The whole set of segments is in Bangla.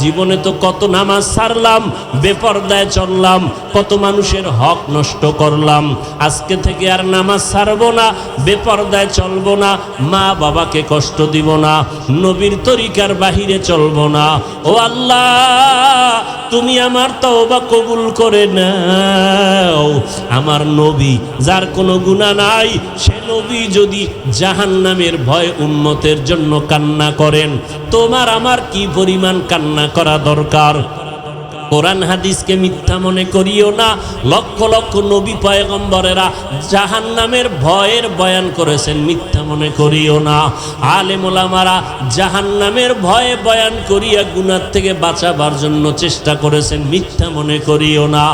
জীবনে তো কত নামাজ ছাড়লাম, বেপরদায় চললাম, কত মানুষের হক নষ্ট করলাম। আজকে থেকে আর নামাজ ছাড়বো না, বেপরদায় চলবো না, মা বাবাকে কষ্ট দিব না, নবীর তরিকার বাহিরে চলবো না। ও আল্লাহ, তুমি আমার তওবা কবুল করে নাও। আমার নবী যার কোনো গুনাহ নাই, সে নবী যদি জাহান্নামের ভয় উম্মতের জন্য কান্না করেন, তোমার আমার কি পরিমাণ কান্না করা দরকার। কোরআন হাদিসকে মিথ্যা মনে করিও না। লক্ষ লক্ষ নবী পয়গম্বরেরা জাহান্নামের ভয়ের বয়ান করেছেন, মিথ্যা মনে করিও না। আলেম ওলামারা জাহান্নামের ভয়ে বয়ান করিয়া গুনাহ থেকে বাঁচাবার জন্য চেষ্টা করেছেন, মিথ্যা মনে করিও না।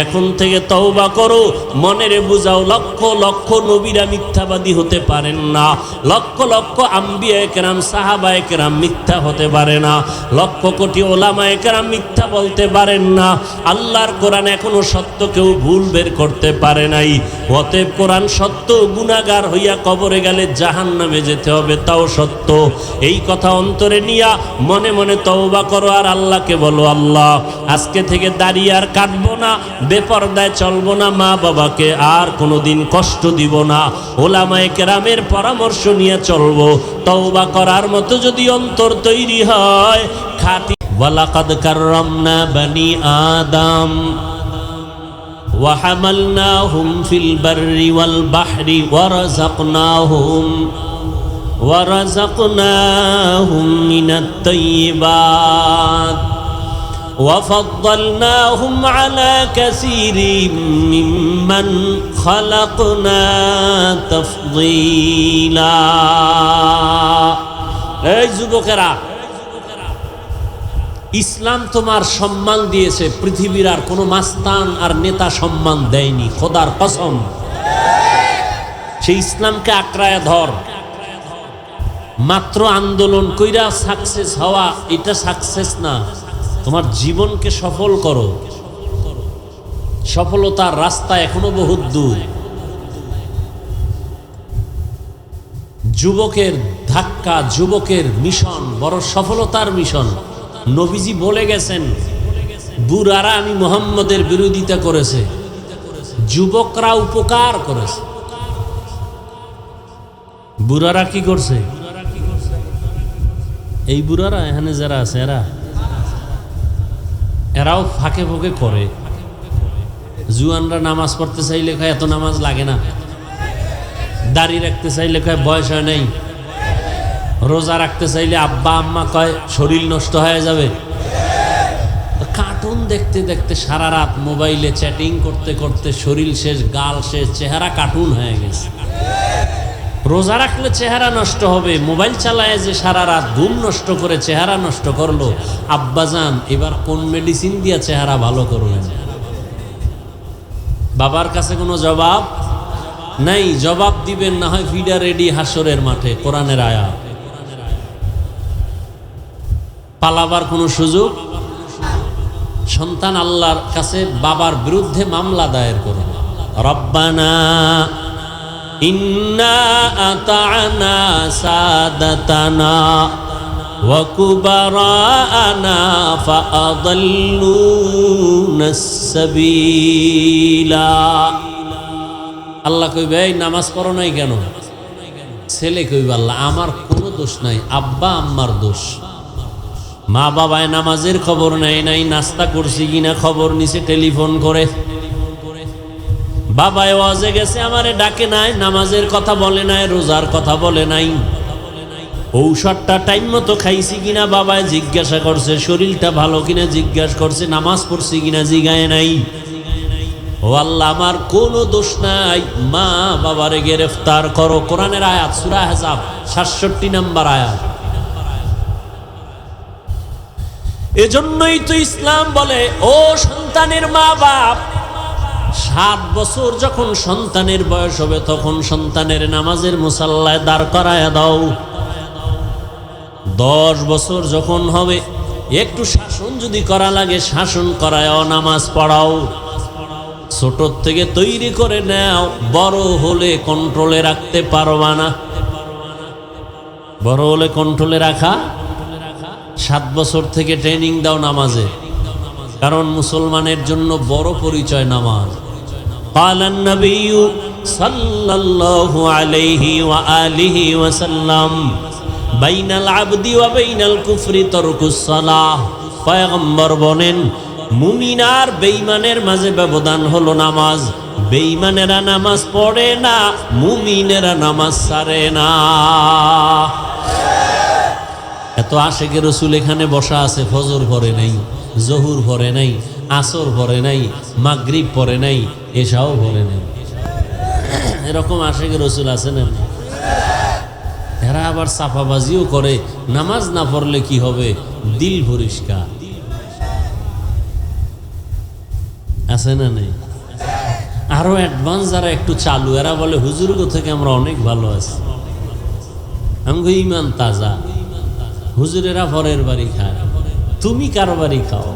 এখন থেকে তওবা করো, মনেরে বুঝাও, লক্ষ লক্ষ নবীরা মিথ্যাবাদী হতে পারেন না, লক্ষ লক্ষ আম্বিয়ায়ে কেরাম সাহাবায়ে কেরাম মিথ্যা হতে পারে না, লক্ষ কোটি ওলামায়ে কেরাম মিথ্যা বলতে পারেন না। আল্লাহর কোরআন এখনো সত্য কেউ ভুল বের করতে পারে নাই। অতএব কোরআন সত্য, গুনাহগার হইয়া কবরে গেলে জাহান্নামে যেতে হবে, তাও সত্য। এই কথা অন্তরে নিয়া মনে মনে তওবা করো আর আল্লাহকে বলো, আল্লাহ আজকে থেকে দাড়ি আর কাটবো না, বেপরদায় চলবো না, মা বাবাকে আর কোনোদিন কষ্ট দিব না, ওলামায়ে কেরামের পরামর্শ নিয়ে চলবো। তওবা করার মতো যদি অন্তর তৈরি হয়, খাঁটি ওয়ালাকাদ কাররামনা বানি আদম ওয়া হামালনাহুম ফিল বাররি ওয়াল বাহরি ওয়া রাযাকনাহুম মিনাত তাইয়্যিবাত ওয়া ফাদ্দালনাহুম আলা কাসীরিম মিম্মান খালাকনা তাফদীলা। এই যুবকেরা, ইসলাম তোমার সম্মান দিয়েছে, পৃথিবীর আর কোনো মাস্তান আর নেতা সম্মান দেয়নি, খোদার কসম। সেই ইসলামকে আঁকড়ায়া ধর। মাত্র আন্দোলন কইরা সাকসেস হওয়া এটা সাকসেস না, তোমার জীবনকে সফল করো। সফলতার রাস্তা এখনো বহুত দূর। যুবকের ধাক্কা, যুবকের মিশন বড় সফলতার মিশন। নবীজি বলে গেছেন, বুড়ারা আমি মুহাম্মদের বিরোধিতা করেছে, যুবকরা উপকার করেছে। বুড়ারা কি করছে? এই বুড়ারা এখানে যারা আছে এরাও ফাঁকে ফাঁকে করে। জুয়ানরা নামাজ পড়তে চাইলে কয় এত নামাজ লাগে না, দাড়ি রাখতে চাইলে কয় বয়স হয় নাই, রোজা রাখতে চাইলে আব্বা আম্মা কয় শরীর নষ্ট হয়ে যাবে। কার্টুন দেখতে দেখতে সারা রাত মোবাইলে চ্যাটিং করতে করতে শরীর শেষ, গাল শেষ, চেহারা কার্টুন হয়ে গেছে। রোজা রাখলে চেহারা নষ্ট হবে, মোবাইল চালায় যে সারা রাত ঘুম নষ্ট করে চেহারা নষ্ট করলো। আব্বাজান এবার কোন মেডিসিন দিয়া চেহারা ভালো করবেন? বাবার কাছে কোনো জবাব নাই, জবাব দিবেন না হয় ফিডা রেডি হাসরের মাঠে। কোরআনের আয়াত, পালাবার কোনো সুযোগ। সন্তান আল্লাহর কাছে বাবার বিরুদ্ধে মামলা দায়ের করবে, রব্বানা ইন্না আতা'না সাদাতানা ওয়া কুবারানা ফাআদাল্লুনাস সাবিলা। আল্লাহ কইবে, এই নামাজ পড়ো নাই কেন? ছেলে কইবে, আল্লাহ আমার কোনো দোষ নাই, আব্বা আম্মার দোষ। মা বাবায় নামাজের খবর নেয় নাই, নাস্তা করছি কিনা খবর নিছে টেলিফোন করে। বাবায় ওয়াজে গেছে আমারে ডাকে নাই, নামাজের কথা বলে নাই, রোজার কথা বলে নাই, ঔষধটা টাইম মতো খাইছি কিনা বাবায় জিজ্ঞাসা করছে, শরীরটা ভালো কিনা জিজ্ঞাসা করছে, নামাজ পড়ছি কিনা জিগায় নাই। ও আল্লাহ আমার কোনো দোষ নাই, মা বাবারে গ্রেফতার করো। কোরআনের আয়াত, সূরা আহজাব ৬৭ নম্বর আয়াত। এজন্যই তো ইসলাম বলে, ও সন্তানের মা বাপ, ৭ বছর যখন সন্তানের বয়স হবে তখন সন্তানের নামাজের মুসাল্লায় দাঁড় করায়া দাও। 10 বছর যখন হবে একটু শাসন যদি করা লাগে শাসন করায়ও নামাজ পড়াও। ছোট থেকে তৈরি করে নাও, বড় হলে কন্ট্রোলে রাখতে পারবা না। বড় হলে কন্ট্রোলে রাখা 7 বছর থেকে ট্রেনিং দাও নামাজে, কারণ মুসলমানের জন্য বড় পরিচয় নামাজ। ক্বালান নবিয়্যু সাল্লাল্লাহু আলাইহি ওয়া আলিহি ওয়া সাল্লাম বাইনাল আবদি ওয়া বাইনাল কুফরি তারকুস সালাহ। পয়গম্বর বলেন মুমিন আর বেঈমানের মাঝে ব্যবধান হলো নামাজ। বেঈমানেরা নামাজ পড়ে না, মুমিনেরা নামাজ ছাড়ে না। এত আশেকে রসুল এখানে বসা আছে, ফজর পড়ে নাই, জহুর পড়ে নাই, আসর পড়ে নাই, মাগরিব পড়ে নাই, এশাও পড়ে নাই। এরকম আশেকে রসুল আছে না? এরা আবার চাপাবাজিও করে, নামাজ না পড়লে কি হবে, দিল পরিষ্কার আছে না নেই? আরো অ্যাডভান্স যারা একটু চালু, এরা বলে হুজুরগ থেকে আমরা অনেক ভালো আছি, আমগো ইমান তাজা। হুজুরেরা পরের বাড়ি খায়, তুমি কারো বাড়ি খাও।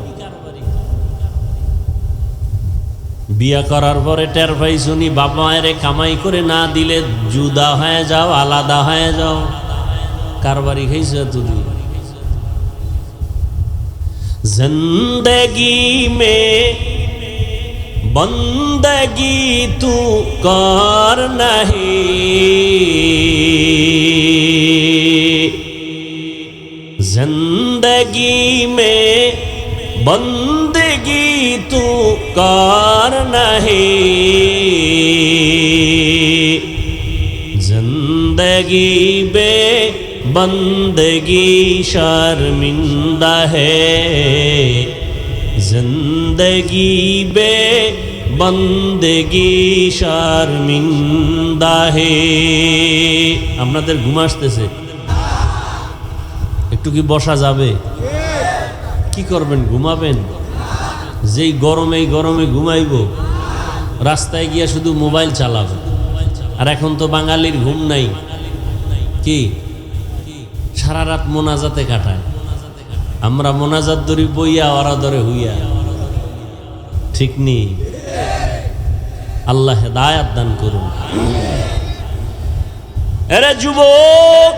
বিয়া করার পরে টের পাই শুনি বাবা মায়ের কামাই করে না দিলে জুদা হয়ে যাও, আলাদা হয়ে যাও। কার বাড়ি খাইছ তুমি? জিন্দেগি মে বন্দগি তু কর নাহি, जिंदगी में बंदगी तू कर नहीं, जिंदगी बे बंदगी शर्मिंदा है, जिंदगी बे बंदगी शर्मिंदा है। আপনাদের ঘুম আসতেছে? একটু কি বসা যাবে? কি করবেন, ঘুমাবেন? যেই গরমে ঘুমাইব, রাস্তায় গিয়া শুধু মোবাইল চালাবে। আর এখন তো বাঙালির ঘুম নাই, কি সারা রাত মোনাজাতে কাটায়। আমরা মোনাজাত ধরি বইয়া, ওরা ধরে হইয়া, ঠিক নেই? আল্লাহ হেদায়াত দান করুন। এরে যুবক,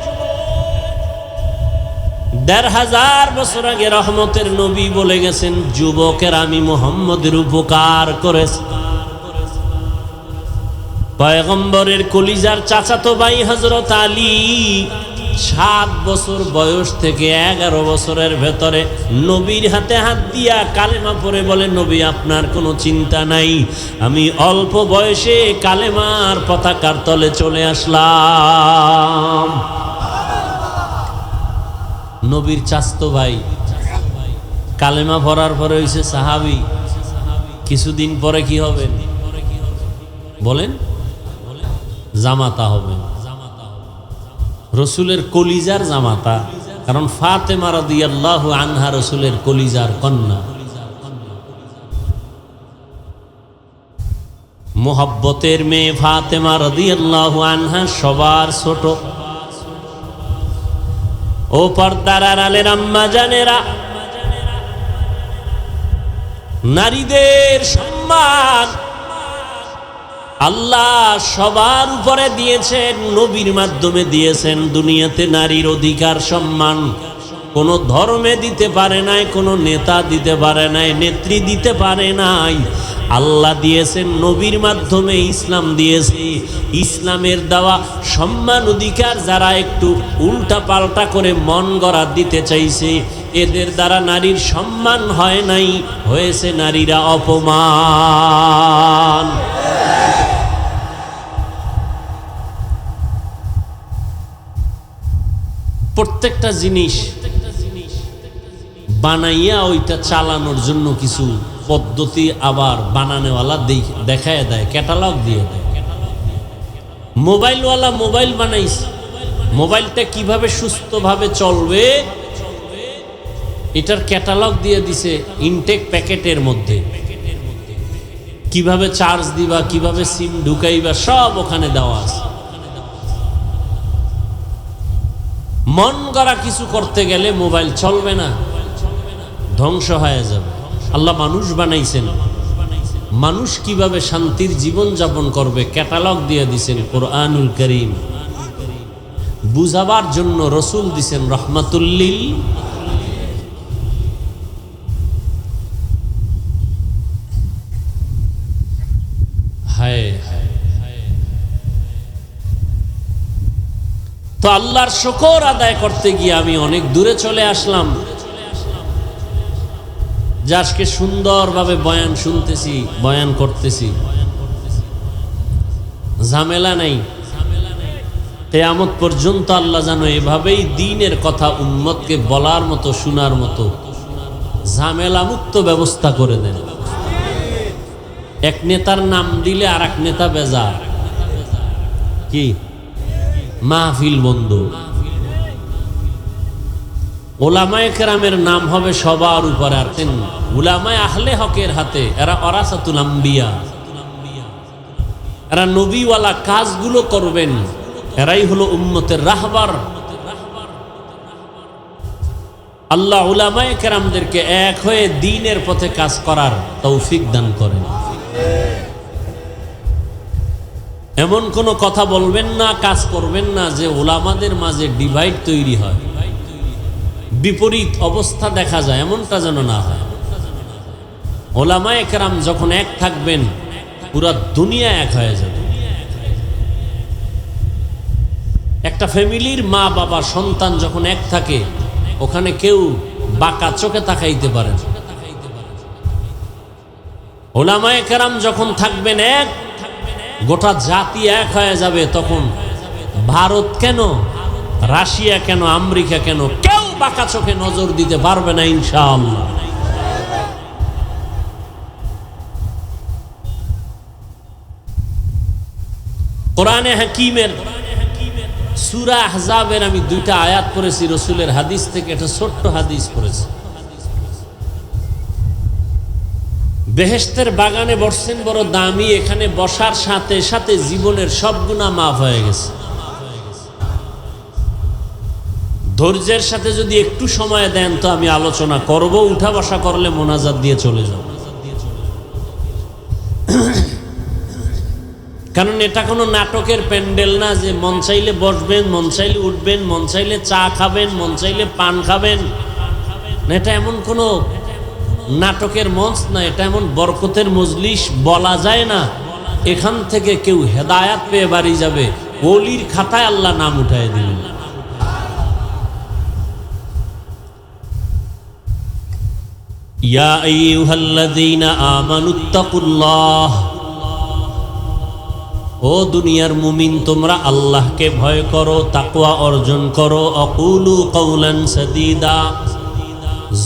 ১৫০০ বছর আগে রহমতের নবী বলে গেছেন, যুবকের আমি মুহাম্মদের উপকার করেছি। পয়গম্বরের কলিজার চাচাতো ভাই হযরত আলী 7 বছর বয়স থেকে 11 বছরের ভেতরে নবীর হাতে হাত দিয়া কালেমা পড়ে বলে, নবী আপনার কোনো চিন্তা নাই, আমি অল্প বয়সে কালেমার পতাকার তলে চলে আসলাম। নবীর চাচতো ভাই কালেমা পড়ার পরে হইছে সাহাবী। কিছুদিন পরে কি হবেন বলেন? জামাতা হবেন, রসুলের কলিজার জামাতা। কারণ ফাতেমা রাদিয়াল্লাহু আনহা রসুলের কলিজার কন্যা। মোহাব্বতের মেয়ে ফাতেমা রাদিয়াল্লাহু আনহা সবার ছোট। ও পর্দার আড়ালের আম্মা জানেরা, নারীদের সম্মান আল্লাহ সবার উপরে দিয়েছেন, নবীর মাধ্যমে দিয়েছেন। দুনিয়াতে নারীর অধিকার সম্মান কোনো ধর্মে দিতে পারে নাই, কোনো নেতা দিতে পারে নাই, নেত্রী দিতে পারে নাই। আল্লাহ দিয়েছেন নবীর মাধ্যমে, ইসলাম দিয়েছে। ইসলামের দেওয়া সম্মান অধিকার যারা একটু উল্টা পাল্টা করে মন গড়া দিতে চাইছে, এদের দ্বারা নারীর সম্মান হয় নাই, হয়েছে নারীরা অপমান। প্রত্যেকটা জিনিস বানাইয়া ওইটা চালানোর জন্য কিছু পদ্ধতি আবার বানানোওয়ালা দেখায় দেয়, ক্যাটালগ দিয়ে দেয়। মোবাইলওয়ালা মোবাইল বানাইছে, মোবাইলটা কিভাবে সুস্থভাবে চলবে এটার ক্যাটালগ দিয়ে দিছে ইনটেক প্যাকেটের মধ্যে। কিভাবে চার্জ দিবা, কিভাবে সিম ঢুকাইবা, সব ওখানে দেওয়া আছে। মন গড়া কিছু করতে গেলে মোবাইল চলবে না, ধ্বংস হয়ে যাবে। আল্লাহ মানুষ বানাইছেন, মানুষ কিভাবে শান্তির জীবন যাপন করবে ক্যাটালগ দিয়ে দিছেন কোরআনুল কারীম। বুঝাবার জন্য রসুল দিছেন রহমাতুল লিল আল্লাহর শুকর আদায় করতে গিয়ে আমি অনেক দূরে চলে আসলাম, যে আজকে সুন্দরভাবে বয়ান শুনতেছি, বয়ান করতেছি, ঝামেলা নাই। কিয়ামত পর্যন্ত আল্লাহ যেন এভাবেই দ্বীনের কথা উম্মতকে বলার মতো, শোনার মতো ঝামেলা মুক্ত ব্যবস্থা করে দেন। এক নেতার নাম দিলে আর এক নেতা বেজার, কি মাহফিল বন্ধ। ওলামায়ে কেরামের নাম হবে সবার উপরে, আর উলামায়ে আহলে হকের হাতে। এরা ওরাসাতুল আম্বিয়া, এরা নবীওয়ালা কাজগুলো করবেন, এরাই হলো উম্মতের রাহবার। আল্লাহ উলামায়ে কেরামদেরকে এক হয়ে দ্বীনের পথে কাজ করার তৌফিক দান করেন। এমন কোনো কথা বলবেন না, কাজ করবেন না যে উলামাদের মাঝে ডিভাইড তৈরি হয়, বিপরীত অবস্থা দেখা যায়, এমনটা যেন না হয়। উলামায়ে কেরাম যখন এক থাকবেন, পুরা দুনিয়া এক হয়ে যাবে। একটা ফ্যামিলির মা বাবা সন্তান যখন এক থাকে, ওখানে কেউ বাঁকা চোখে তাকাইতে পারে না। উলামায়ে কেরাম যখন থাকবেন এক, গোটা জাতি এক হয়ে যাবে। তখন ভারত কেন, রাশিয়া কেন, আমেরিকা কেন, কেউ বাঁকা চোখে নজর দিতে পারবে না ইনশাআল্লাহ। কোরআনে হাকিমের সূরা আহজাবের আমি দুইটা আয়াত পড়েছি রাসূলের হাদিস থেকে, একটা ছোট্ট হাদিস পড়েছি। বেহেশতের বাগানে বসছেন বড় দামি, এখানে বসার সাথে সাথে জীবনের সব গুনাহ মাফ হয়ে গেছে। ধৈর্যের সাথে যদি একটু সময় দেন তো আমি আলোচনা করব, উঠা বসা করলে মোনাজাত দিয়ে চলে যাব। কারণ এটা কোনো নাটকের প্যান্ডেল না যে মন চাইলে বসবেন, মন চাইলে উঠবেন, মন চাইলে চা খাবেন, মন চাইলে পান খাবেন। এটা এমন কোনো নাটকের মঞ্চ না, এটা এমন বরকতের মজলিস বলা যায় না। এখান থেকে কেউ হেদায়াত পেয়ে বাড়ি যাবে, ওলির খাতায় আল্লাহ নাম উঠায় দিলেন। ইয়া আইয়ুহাল্লাযীনা আমানুত্তাকুল্লাহ, ও দুনিয়ার মুমিন তোমরা আল্লাহকে ভয় করো, তাকওয়া অর্জন করো। আকুলু কাওলান সাদীদা,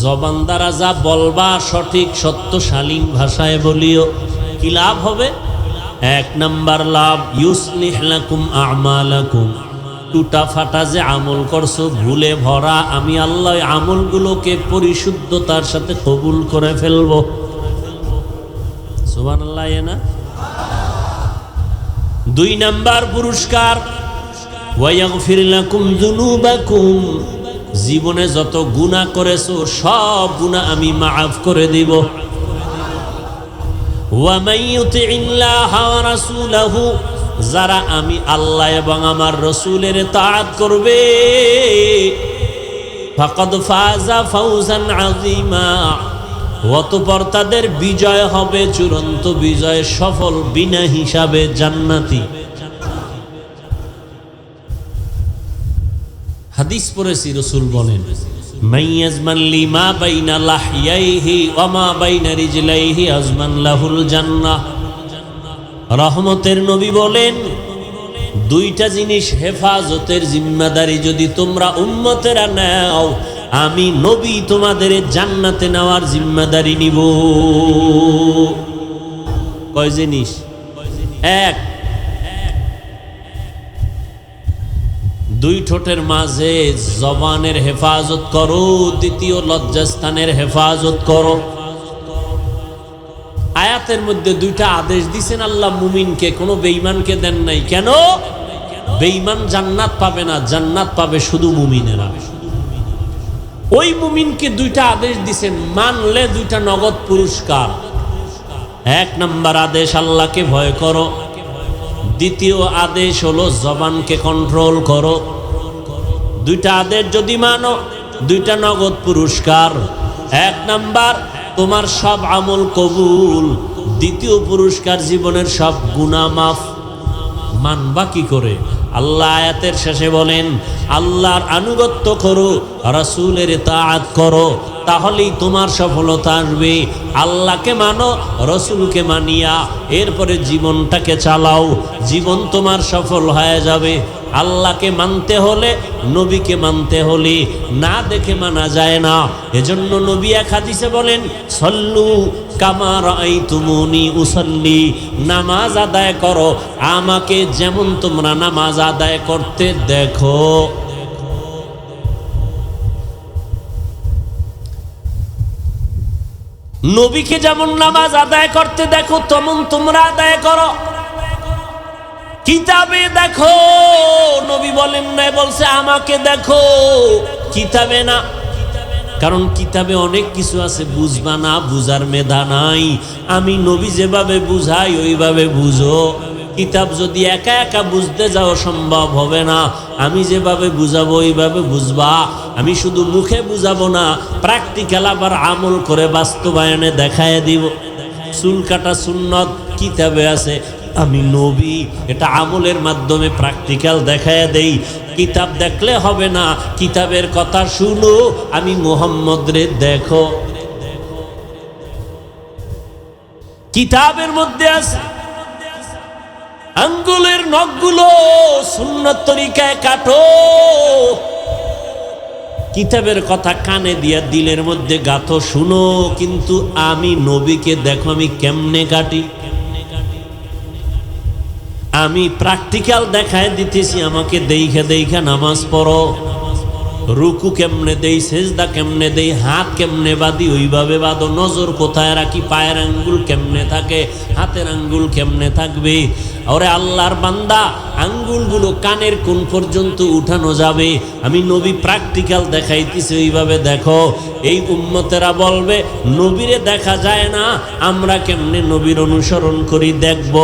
জবান দ্বারা যা বলবা সঠিক সত্য শালীন ভাষায় বলিও। কি লাভ হবে? এক নাম্বার লাভ, ইউসলিহ লাকুম আমালাকুম, টুটা ফাটা যে আমল করছো ভুলে ভরা, আমি আল্লাহ আমলগুলোকে পরিশুদ্ধতার সাথে কবুল করে ফেলবো। সুবহানাল্লাহ। না দুই নাম্বার পুরস্কার, ওয়ায়াগফির লাকুম যুনুবাকুম, জীবনে যত গুনাহ করেছো সব গুনাহ আমি মাফ করে দিব। ওয়া মাইয়ুতিল্লাহ ওয়া রাসূলাহু, যারা আমি আল্লাহ এবং আমার রাসূলের তাআত করবে, ফাকাদ ফাযা ফাওজান আযীমা, অতঃপর তাদের বিজয় হবে চূড়ান্ত বিজয়, সফল বিনা হিসাবে জান্নাতি। হাদিস পড়েছি, রাসূল বলেন, মাইয়াজমান লিমা বাইনা লাহইয়াইহি ওয়া মা বাইনা রিজলাইহি আজমান লাহুল জান্নাহ। রহমতের নবী বলেন, দুইটা জিনিস হেফাজতের জিম্মাদারি যদি তোমরা উম্মতেরা নাও, আমি নবী তোমাদের জান্নাতে নেওয়ার জিম্মাদারি নিব। কয় জিনিস? এক, দুই ঠোঁটের মাঝে জবানের হেফাজত করো। দ্বিতীয়, লজ্জাস্থানের হেফাজত করো। আয়াতের মধ্যে দুইটা আদেশ দিছেন আল্লাহ মুমিনকে, কোনো বেঈমানকে দেন নাই। কেন? বেঈমান জান্নাত পাবে না, জান্নাত পাবে শুধু মুমিনেরা। ওই মুমিনকে দুইটা আদেশ দিছেন, মানলে দুইটা নগদ পুরস্কার। এক নাম্বার আদেশ, আল্লাহকে ভয় করো। দ্বিতীয় আদেশ হলো জবানকে কন্ট্রোল করো। দুইটা আদেশ যদি মানো, দুইটা নগদ পুরস্কার। এক নাম্বার, তোমার সব আমল কবুল। দ্বিতীয় পুরস্কার, জীবনের সব গুনাহ মাফ। মানবা কি করে? আল্লাহ আয়াতের শেষে বলেন, আল্লাহর আনুগত্য করো, রাসূলের ইতাআত করো, তাহলেই তোমার সফলতা আসবে। আল্লাহকে মানো, রসুলকে মানিয়া এরপরে জীবনটাকে চালাও, জীবন তোমার সফল হয়ে যাবে। আল্লাহকে মানতে হলে, নবীকে মানতে হলে না দেখে মানা যায় না। এজন্য নবী এক হাদিসে বলেন, সল্লু কামা রাআইতুমুনি উসাল্লি, নামাজ আদায় করো আমাকে যেমন তোমরা নামাজ আদায় করতে দেখো। নবীকে যেমন নামাজ আদায় করতে দেখো তেমন তোমরা আদায় করো। কিতাবে দেখো, নবী বলেন না, বলছে আমাকে দেখো, কিতাবে না। কারণ কিতাবে অনেক কিছু আছে বুঝবা না, বুঝার মেধা নাই। আমি নবী যেভাবে বুঝাই ওইভাবে বুঝো। কিতাব যদি একা একা বুঝতে যাও সম্ভব হবে না। আমি যেভাবে বুঝাবো ওইভাবে বুঝবা। আমি শুধু মুখে বুঝাবো না, প্র্যাকটিক্যাল আবার আমল করে বাস্তবায়নে দেখায় দিব। চুল কাটা সুন্নত কিতাবে আছে, আমি নবী এটা আমলের মাধ্যমে প্র্যাকটিক্যাল দেখায় দেই। কিতাব দেখলে হবে না, কিতাবের কথা শুনো, আমি মুহাম্মদ রে দেখো। কিতাবের মধ্যে আছে আঙ্গুলের নখগুলো সুন্নত তরিকায় কাটো। কিতাবের কথা কানে দিয়া দিলের মধ্যে গাথো, শুনো, কিন্তু আমি নবীকে দেখো আমি কেমনে কাটি। আমি প্র্যাকটিক্যাল দেখায় দিতেছি, আমাকে দেইখা দেইখা নামাজ পড়ো। রুকু কেমনে দেই, সেজদা কেমনে দেই, হাত কেমনে বাঁধি ওইভাবে বাঁধো। নজর কোথায় রাখি, পায়ের আঙ্গুল কেমনে থাকে, হাতের আঙ্গুল কেমনে থাকবে। ওরে আল্লাহর বান্দা, আঙ্গুলগুলো কানের কোন পর্যন্ত উঠানো যাবে, আমি নবী প্র্যাকটিক্যাল দেখাইতেছি, ওইভাবে দেখো। এই উম্মতেরা বলবে নবীরে দেখা যায় না, আমরা কেমনে নবীর অনুসরণ করি দেখব।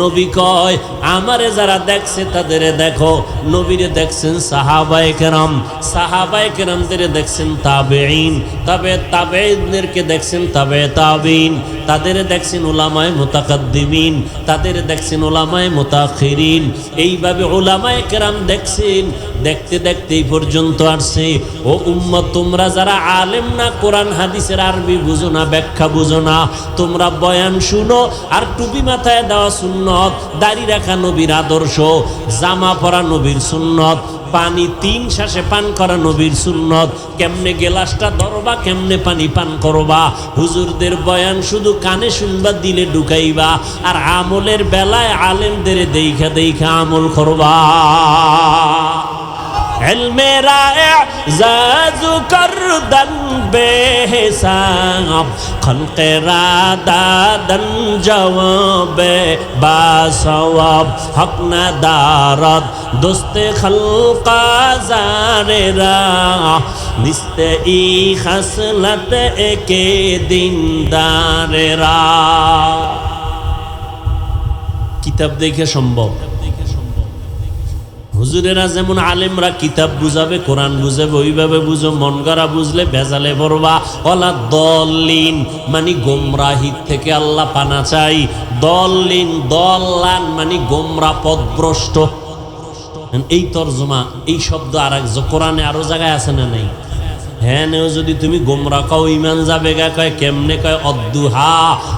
নবী কয় আমারে যারা দেখছে তাদের দেখো। নবীরে দেখছেন সাহাবায়ে কেরাম, সাহাবায়ে কেরামদের দেখছেন তাবেঈন, তাবেঈনদেরকে দেখছেন তাবে তাবেঈন, তাদের দেখছেন উলামায়ে মুতাকাদ্দিমিন, তাদের দেখছেন উলামায়ে মুতাখিরিন। এইভাবে উলামায়ে কেরাম দেখছেন, দেখতে দেখতে এই পর্যন্ত আসছে। ও উম্মত, তোমরা যারা আলেম না, কোরআন হাদিসের আরবি বুঝো না, ব্যাখ্যা বুঝো না, তোমরা বয়ান শুনো আর টুপি মাথায় দেওয়া সুন্নত, দাড়ি রাখা নবীর আদর্শ, জামা পরা নবীর সুন্নত, পানি 3 শ্বাসে পান করা নবীর সুন্নত, কেমনে গেলাসটা ধরবা, কেমনে পানি পান করবা। হুজুরদের বয়ান শুধু কানে শুনবা, দিলে ঢুকাইবা, আর আমলের বেলায় আলেমদের দেইখা দেইখা আমল করবা। ইলমে রা'জাজ করদান বেহিসাব, খলকে রাদাদান জওয়াবে বাসওয়াব, হক না দারদ দোস্তে খলকা জারেরা, নিস্তে ই খাসলত একে দিনদারেরা। কিতাব দেখে সম্ভব। হুজুরেরা যেমন আলেমরা কিতাব বুঝাবে, কোরআন বুঝাবে, ওইভাবে বুঝো। মন গড়া বুঝলে ভেজালে পড়বা। ওয়ালা দল্লিন মানে গোমরাহিত থেকে আল্লাহ পানা চাই। দল্লিন দল্লান মানে গোমরা, পথভ্রষ্ট। এই তরজমা, এই শব্দ আর এক কোরআনে আরো জায়গায় আছে না নাই? হ্যাঁ, নেও যদি তুমি গোমরা কও ইমান যাবে গা। কয় কেমনে? কয় অদ্দুহা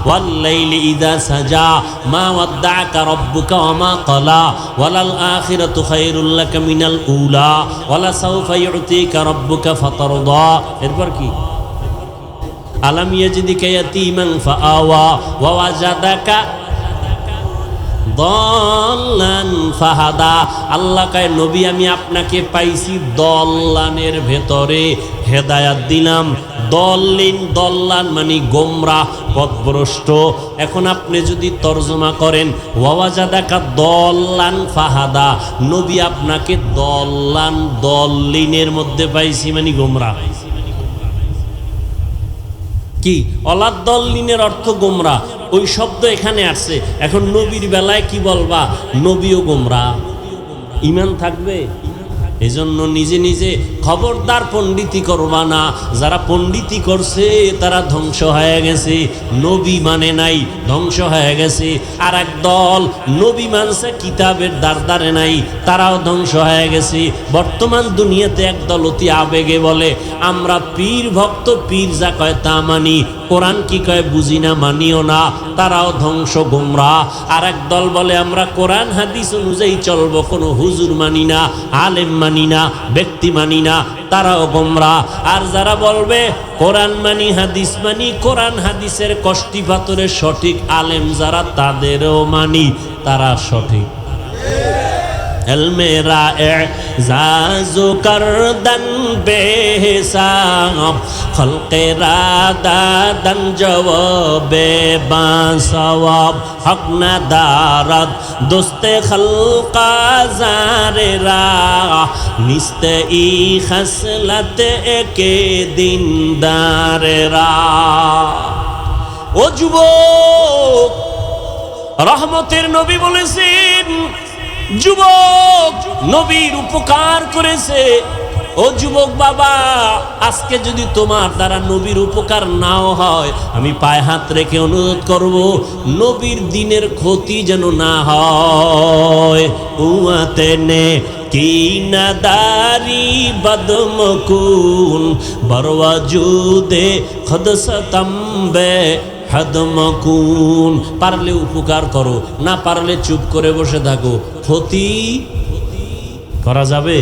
ওয়াল লাইলি ইযা সাজা, মা ওয়াদ্দাআকা রাব্বুকা ওয়া মা ক্বালা, ওয়ালাল আখিরাতু খায়রুল লাকা মিনাল উলা, ওয়ালা সাওফা ইউতিকা রাব্বুকা ফাতারদা। এরপর কি? আলাম ইয়াজিদিকা ইয়াতীমান ফাআওয়া ওয়া ওয়াজাদাকা দল্লান ফাহাদা। আল্লাহ কয় নবী আমি আপনাকে পাইছি দল্লানের ভেতরে, হেদায়াত দিলাম। দল্লিন দল্লান মানে গোমরা, পথভ্রষ্ট। এখন আপনি যদি তরজমা করেন ওয়াজাদাকা দল্লান ফাহাদা, নবী আপনাকে দল্লান দল্লিনের মধ্যে পাইছি মানে গোমরা। কি অলাদ দল্লিনের অর্থ গোমরা, ওই শব্দ এখানে আসছে। এখন নবীর বেলায় কি বলবা? নবীও গোমরা। ইমান থাকবে? এজন্য নিজে নিজে খবরদার পণ্ডিতি করবা না। যারা পণ্ডিতি করছে তারা ধ্বংস হয়ে গেছে, নবী মানে নাই, ধ্বংস হয়ে গেছে। আর এক দল নবী মানছে, কিতাবের দ্বারে নাই, তারাও ধ্বংস হয়ে গেছে। বর্তমান দুনিয়াতে একদল অতি আবেগে বলে আমরা পীর ভক্ত, পীর যা কয় তা মানি, কোরআন কি কয় বুঝি না, মানিও না, তারাও ধ্বংস, গোমরা। আর এক দল বলে আমরা কোরআন হাদিস অনুযায়ী চলবো, কোনো হুজুর মানি না, আলেম মানি না, ব্যক্তি মানি না, তারাও গোমরা। আর যারা বলবে কোরআন মানি, হাদিস মানি, কোরআন হাদিসের কষ্টি পাথরের সঠিক আলেম যারা, তাদেরও মানি, তারা সঠিক। মেরা এজাজু করদন বেহিসাব, খলকে রাদাদন জওয়াবে বাসওয়াব, হক না দারদ দোস্তে খলকা জারেরা, নিস্তে ই খসলত একে দিনদারেরা। ও যুবক, রহমতের নবী বলেছেন যুবক নবীর উপকার করেছে। ও যুবক বাবা, আজকে যদি তোমার দ্বারা নবীর উপকার নাও হয়, আমি পায়ে হাত রেখে অনুরোধ করব, নবীর দিনের ক্ষতি যেন না হয়। উয়াতে নে কি নাদারি বদমকুন, বরওয়াজুদে খদসতম্বে হাদমকুন। পারলে উপকার করো, না পারলে চুপ করে বসে থাকো। ক্ষতি করা যাবে?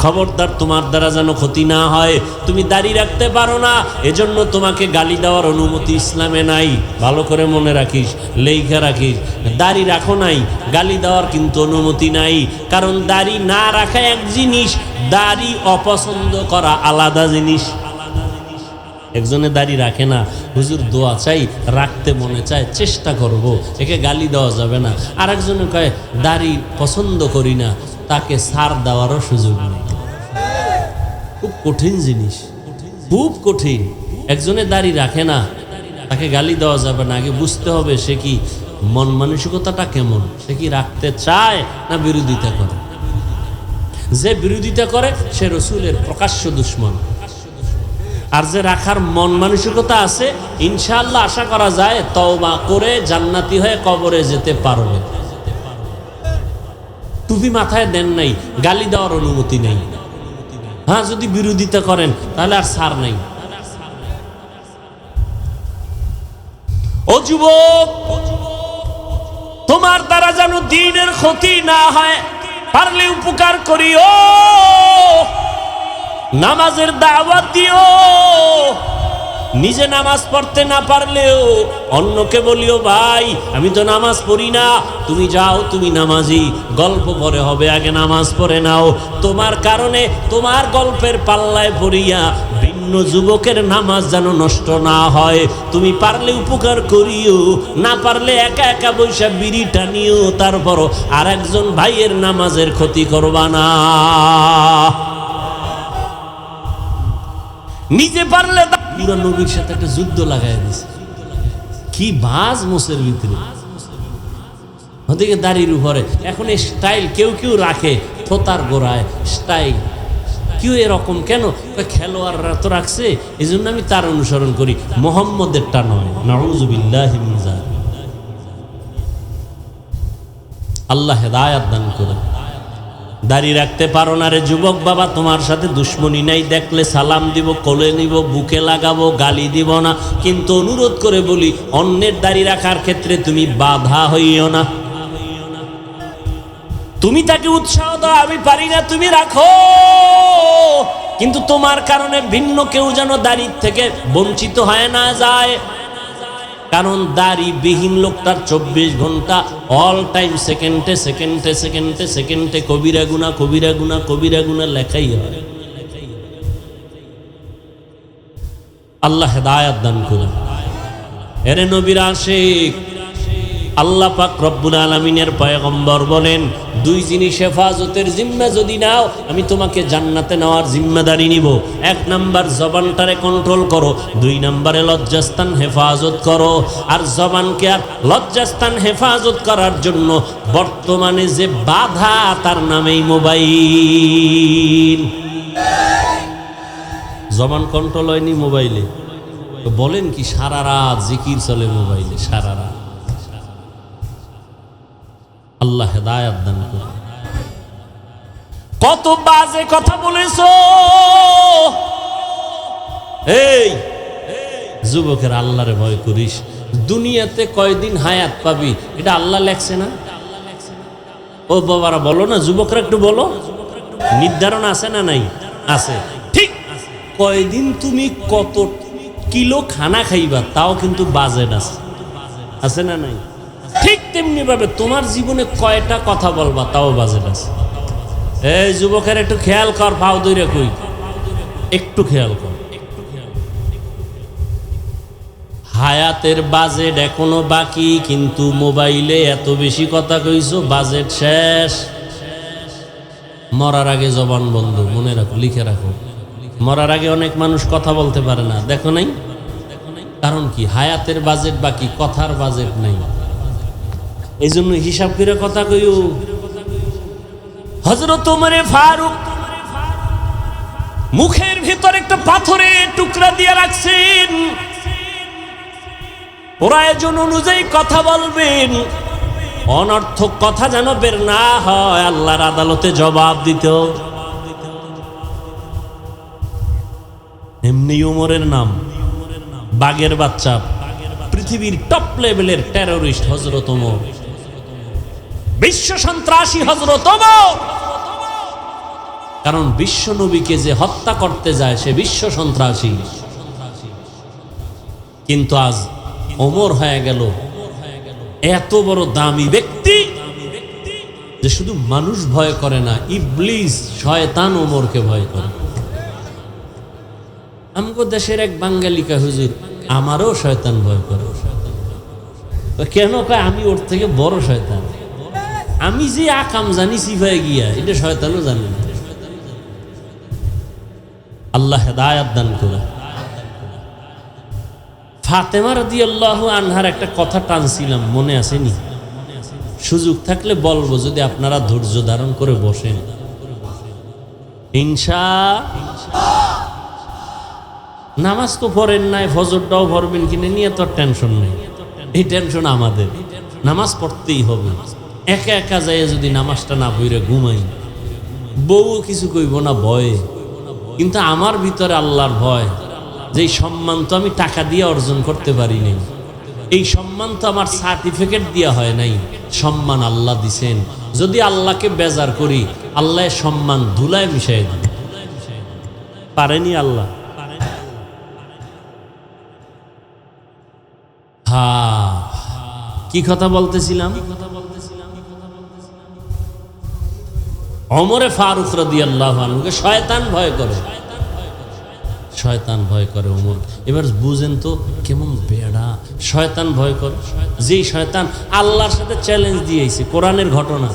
খবরদার তোমার দ্বারা যেন ক্ষতি না হয়। তুমি দাড়ি রাখতে পারো না, এজন্য তোমাকে গালি দেওয়ার অনুমতি ইসলামে নাই। ভালো করে মনে রাখিস, লেখা রাখিস। দাড়ি রাখো নাই, গালি দেওয়ার কিন্তু অনুমতি নাই। কারণ দাড়ি না রাখা এক জিনিস, দাড়ি অপছন্দ করা আলাদা জিনিস। একজনে দাড়ি রাখে না, হুজুর দোয়া চাই, রাখতে মনে চায়, চেষ্টা করব, একে গালি দেওয়া যাবে না। আর একজনে কয় দাড়ি পছন্দ করি না, তাকে ছাড় দেওয়ারও সুযোগ নেই। খুব কঠিন জিনিস, খুব কঠিন। একজনে দাড়ি রাখে না, তাকে গালি দেওয়া যাবে না। আগে বুঝতে হবে সে কি মন মানসিকতাটা কেমন, সে কি রাখতে চায় না বিরোধিতা করে। যে বিরোধিতা করে সে রসুলের প্রকাশ্য দুশমন। আর যে রাখার মন মানসিকতা আছে, ইনশাআল্লাহ আশা করা যায় তওবা করে জান্নাতি হয়ে কবরে যেতে পারবে। টুপি মাথায় দেন নাই, গালি দেওয়ার অনুমতি নেই। হ্যাঁ, যদি বিরোধিতা করেন তাহলে আর ছাড় নাই। ও যুবক, তোমার দ্বারা যেন দ্বীনের ক্ষতি না হয়, পারলে উপকার করিও, নামাজের দাওয়াত দিও। নিজে নামাজ পড়তে না পারলেও অন্যকে বলিও, ভাই আমি তো নামাজ পড়ি না, তুমি যাও, তুমি নামাজি, গল্প পরে হবে, আগে নামাজ পড়ে নাও। তোমার কারণে, তোমার গল্পের পাল্লায় পড়িয়া ভিন্ন যুবকের নামাজ যেন নষ্ট না হয়। তুমি পারলে উপকার করিও, না পারলে একা একা বৈশা বিড়ি টানিও, তারপরও আর একজন ভাইয়ের নামাজের ক্ষতি করবা না। নিজে পারলে পুরো নবীর সাথে একটা যুদ্ধ লাগাই দিছে। কি বাজ মোসের ভিতরে, ওদিকে দাড়ির উপরে। এখন এই স্টাইল কেউ কেউ রাখে থোতার গোড়ায় স্টাইল। কেউ এরকম কেন? খেলোয়াড়রা তো রাখছে, এই জন্য আমি তার অনুসরণ করি, মোহাম্মদেরটা নয়। নাউযুবিল্লাহি মিন যালিক। আল্লাহ হেদায়াত দান করুন। দাড়ি রাখতে পারো না রে যুবক বাবা, তোমার সাথে দুশ্মনী নাই, দেখলে সালাম দিব, কোলে নিব, বুকে লাগাবো, গালি দিব না। কিন্তু অনুরোধ করে বলি, অন্যের দাড়ি রাখার ক্ষেত্রে তুমি বাধা হইও না। তুমি তাকে উৎসাহ দাও, আমি পারি না, তুমি রাখো, কিন্তু তোমার কারণে ভিন্ন কেউ যেন দাড়ির থেকে বঞ্চিত হয় না যায়। কারণ দাড়ি বিহীন লোকটার 24 ঘন্টা অল টাইম সেকেন্ডে সেকেন্ডে সেকেন্ডে সেকেন্ডে কবিরা গুনাহ, কবিরা গুনাহ, কবিরা গুনাহ লেখাই হয়। আল্লাহ হেদায়াত দান করুন। এরে নবীর আশিক, আল্লাহ পাক রব্বুল আলামিনের পয়গম্বর বলেন, দুই জিনিস হেফাজতের জিম্মা যদি নাও, আমি তোমাকে জান্নাতে নেওয়ার জিম্মাদারি নিব। এক নাম্বার জবানটারে কন্ট্রোল করো, দুই নাম্বারে লজ্জাস্থান হেফাজত করো। আর জবানকে আর লজ্জাস্থান হেফাজত করার জন্য বর্তমানে যে বাধা, তার নামেই মোবাইল। জবান কন্ট্রোল হয়নি মোবাইলে, তো বলেন কি সারা রাত জিকির চলে মোবাইলে, সারা রাত। আল্লাহ হেদায়েত দান করুন। কত বাজে কথা বলেছো। এই যুবকের আল্লাহরে ভয় করিস। দুনিয়াতে কয়দিন হায়াত পাবি এটা আল্লাহ লেখছে না? ও বাবারা বলো না, যুবকরা একটু বলো, নির্ধারণ আছে না নাই? আছে। ঠিক কয়দিন তুমি কত কিলো খানা খাইবা তাও কিন্তু বাজেট আছে, আছে না নাই? ঠিক তেমনি ভাবে তোমার জীবনে কয়টা কথা বলবা তাও বাজেট আছে। এই যুবকের একটু খেয়াল কর, ভাও দইরে কই, একটু খেয়াল কর। হায়াতের বাজেট এখনো বাকি, কিন্তু মোবাইলে এত বেশি কথা কইছো, বাজেট শেষ। মরার আগে জবান বন্ধ, মনে রাখো, লিখে রাখো। মরার আগে অনেক মানুষ কথা বলতে পারে না, দেখো নাই? কারণ কি? হায়াতের বাজেট বাকি, কথার বাজেট নাই। এই জন্য হিসাব করে কথা কইও। হযরত ওমরে ফারুক মুখের ভিতর একটা পাথরের টুকরা দিয়ে রাখছেন, প্রয়োজন অনুযায়ী কথা বলবেন, অনর্থক কথা যেন বের না হয়, আল্লাহর আদালতে জবাব দিতে। এমনি ওমরের নাম বাঘের বাচ্চা, পৃথিবীর টপ লেভেলের টেরোরিস্ট হযরত ওমর, বিশ্ব সন্ত্রাসী হযরত ওমর। কারণ বিশ্ব নবীকে যে হত্যা করতে যায় সে বিশ্ব সন্ত্রাসী। কিন্তু আজ ওমর হয়ে গেল এত বড় দামি ব্যক্তি যে শুধু মানুষ ভয় করে না, ইবলিস শয়তান ওমরকে ভয় করে। আমগো দেশের এক বাঙালিকা হুজুর, আমারও শয়তান ভয় করে। কেন কয়? আমি ওর থেকে বড় শয়তান। আমি যে আকাম জানি সিফাই গিয়া, এটা শয়তানও জানে না। আল্লাহ হেদায়েত দান করে। ফাতেমা রাদিয়াল্লাহু আনহার একটা কথা টানছিলাম, মনে আসেনি? সুযোগ থাকলে বলবো, যদি আপনারা ধৈর্য ধারণ করে বসেন। নামাজ তো পড়েন নাই, ফজরটাও পড়বেন কিনে নিয়ে তো টেনশন নেই। এই টেনশন আমাদের, নামাজ পড়তেই হবে। একা একা যায় যদি নামাজটা না পড়ে ঘুমাই, বউ কিছু কইব না ভয়ে। কিন্তু আমার ভিতরে আল্লাহর ভয়, যে সম্মান তো আমি টাকা দিয়ে অর্জন করতে পারি নাই, এই সম্মান তো আমার সার্টিফিকেট দেওয়া হয় নাই, সম্মান আল্লাহ দিছেন। যদি আল্লাহকে বেজার করি, আল্লাহ সম্মান ধুলায় মিশাই দেন। পারেনি আল্লাহ? হ্যাঁ, কি কথা বলতেছিলাম? ওমরে ফারুক রাদিয়াল্লাহু আনহুকে শয়তান ভয় করে, শয়তান ভয় করে ওমর। এবার বুঝেন তো কেমন বেড়া শয়তান ভয় করে। যেই শয়তান আল্লাহর সাথে চ্যালেঞ্জ দিয়েছে, কোরআনের ঘটনা,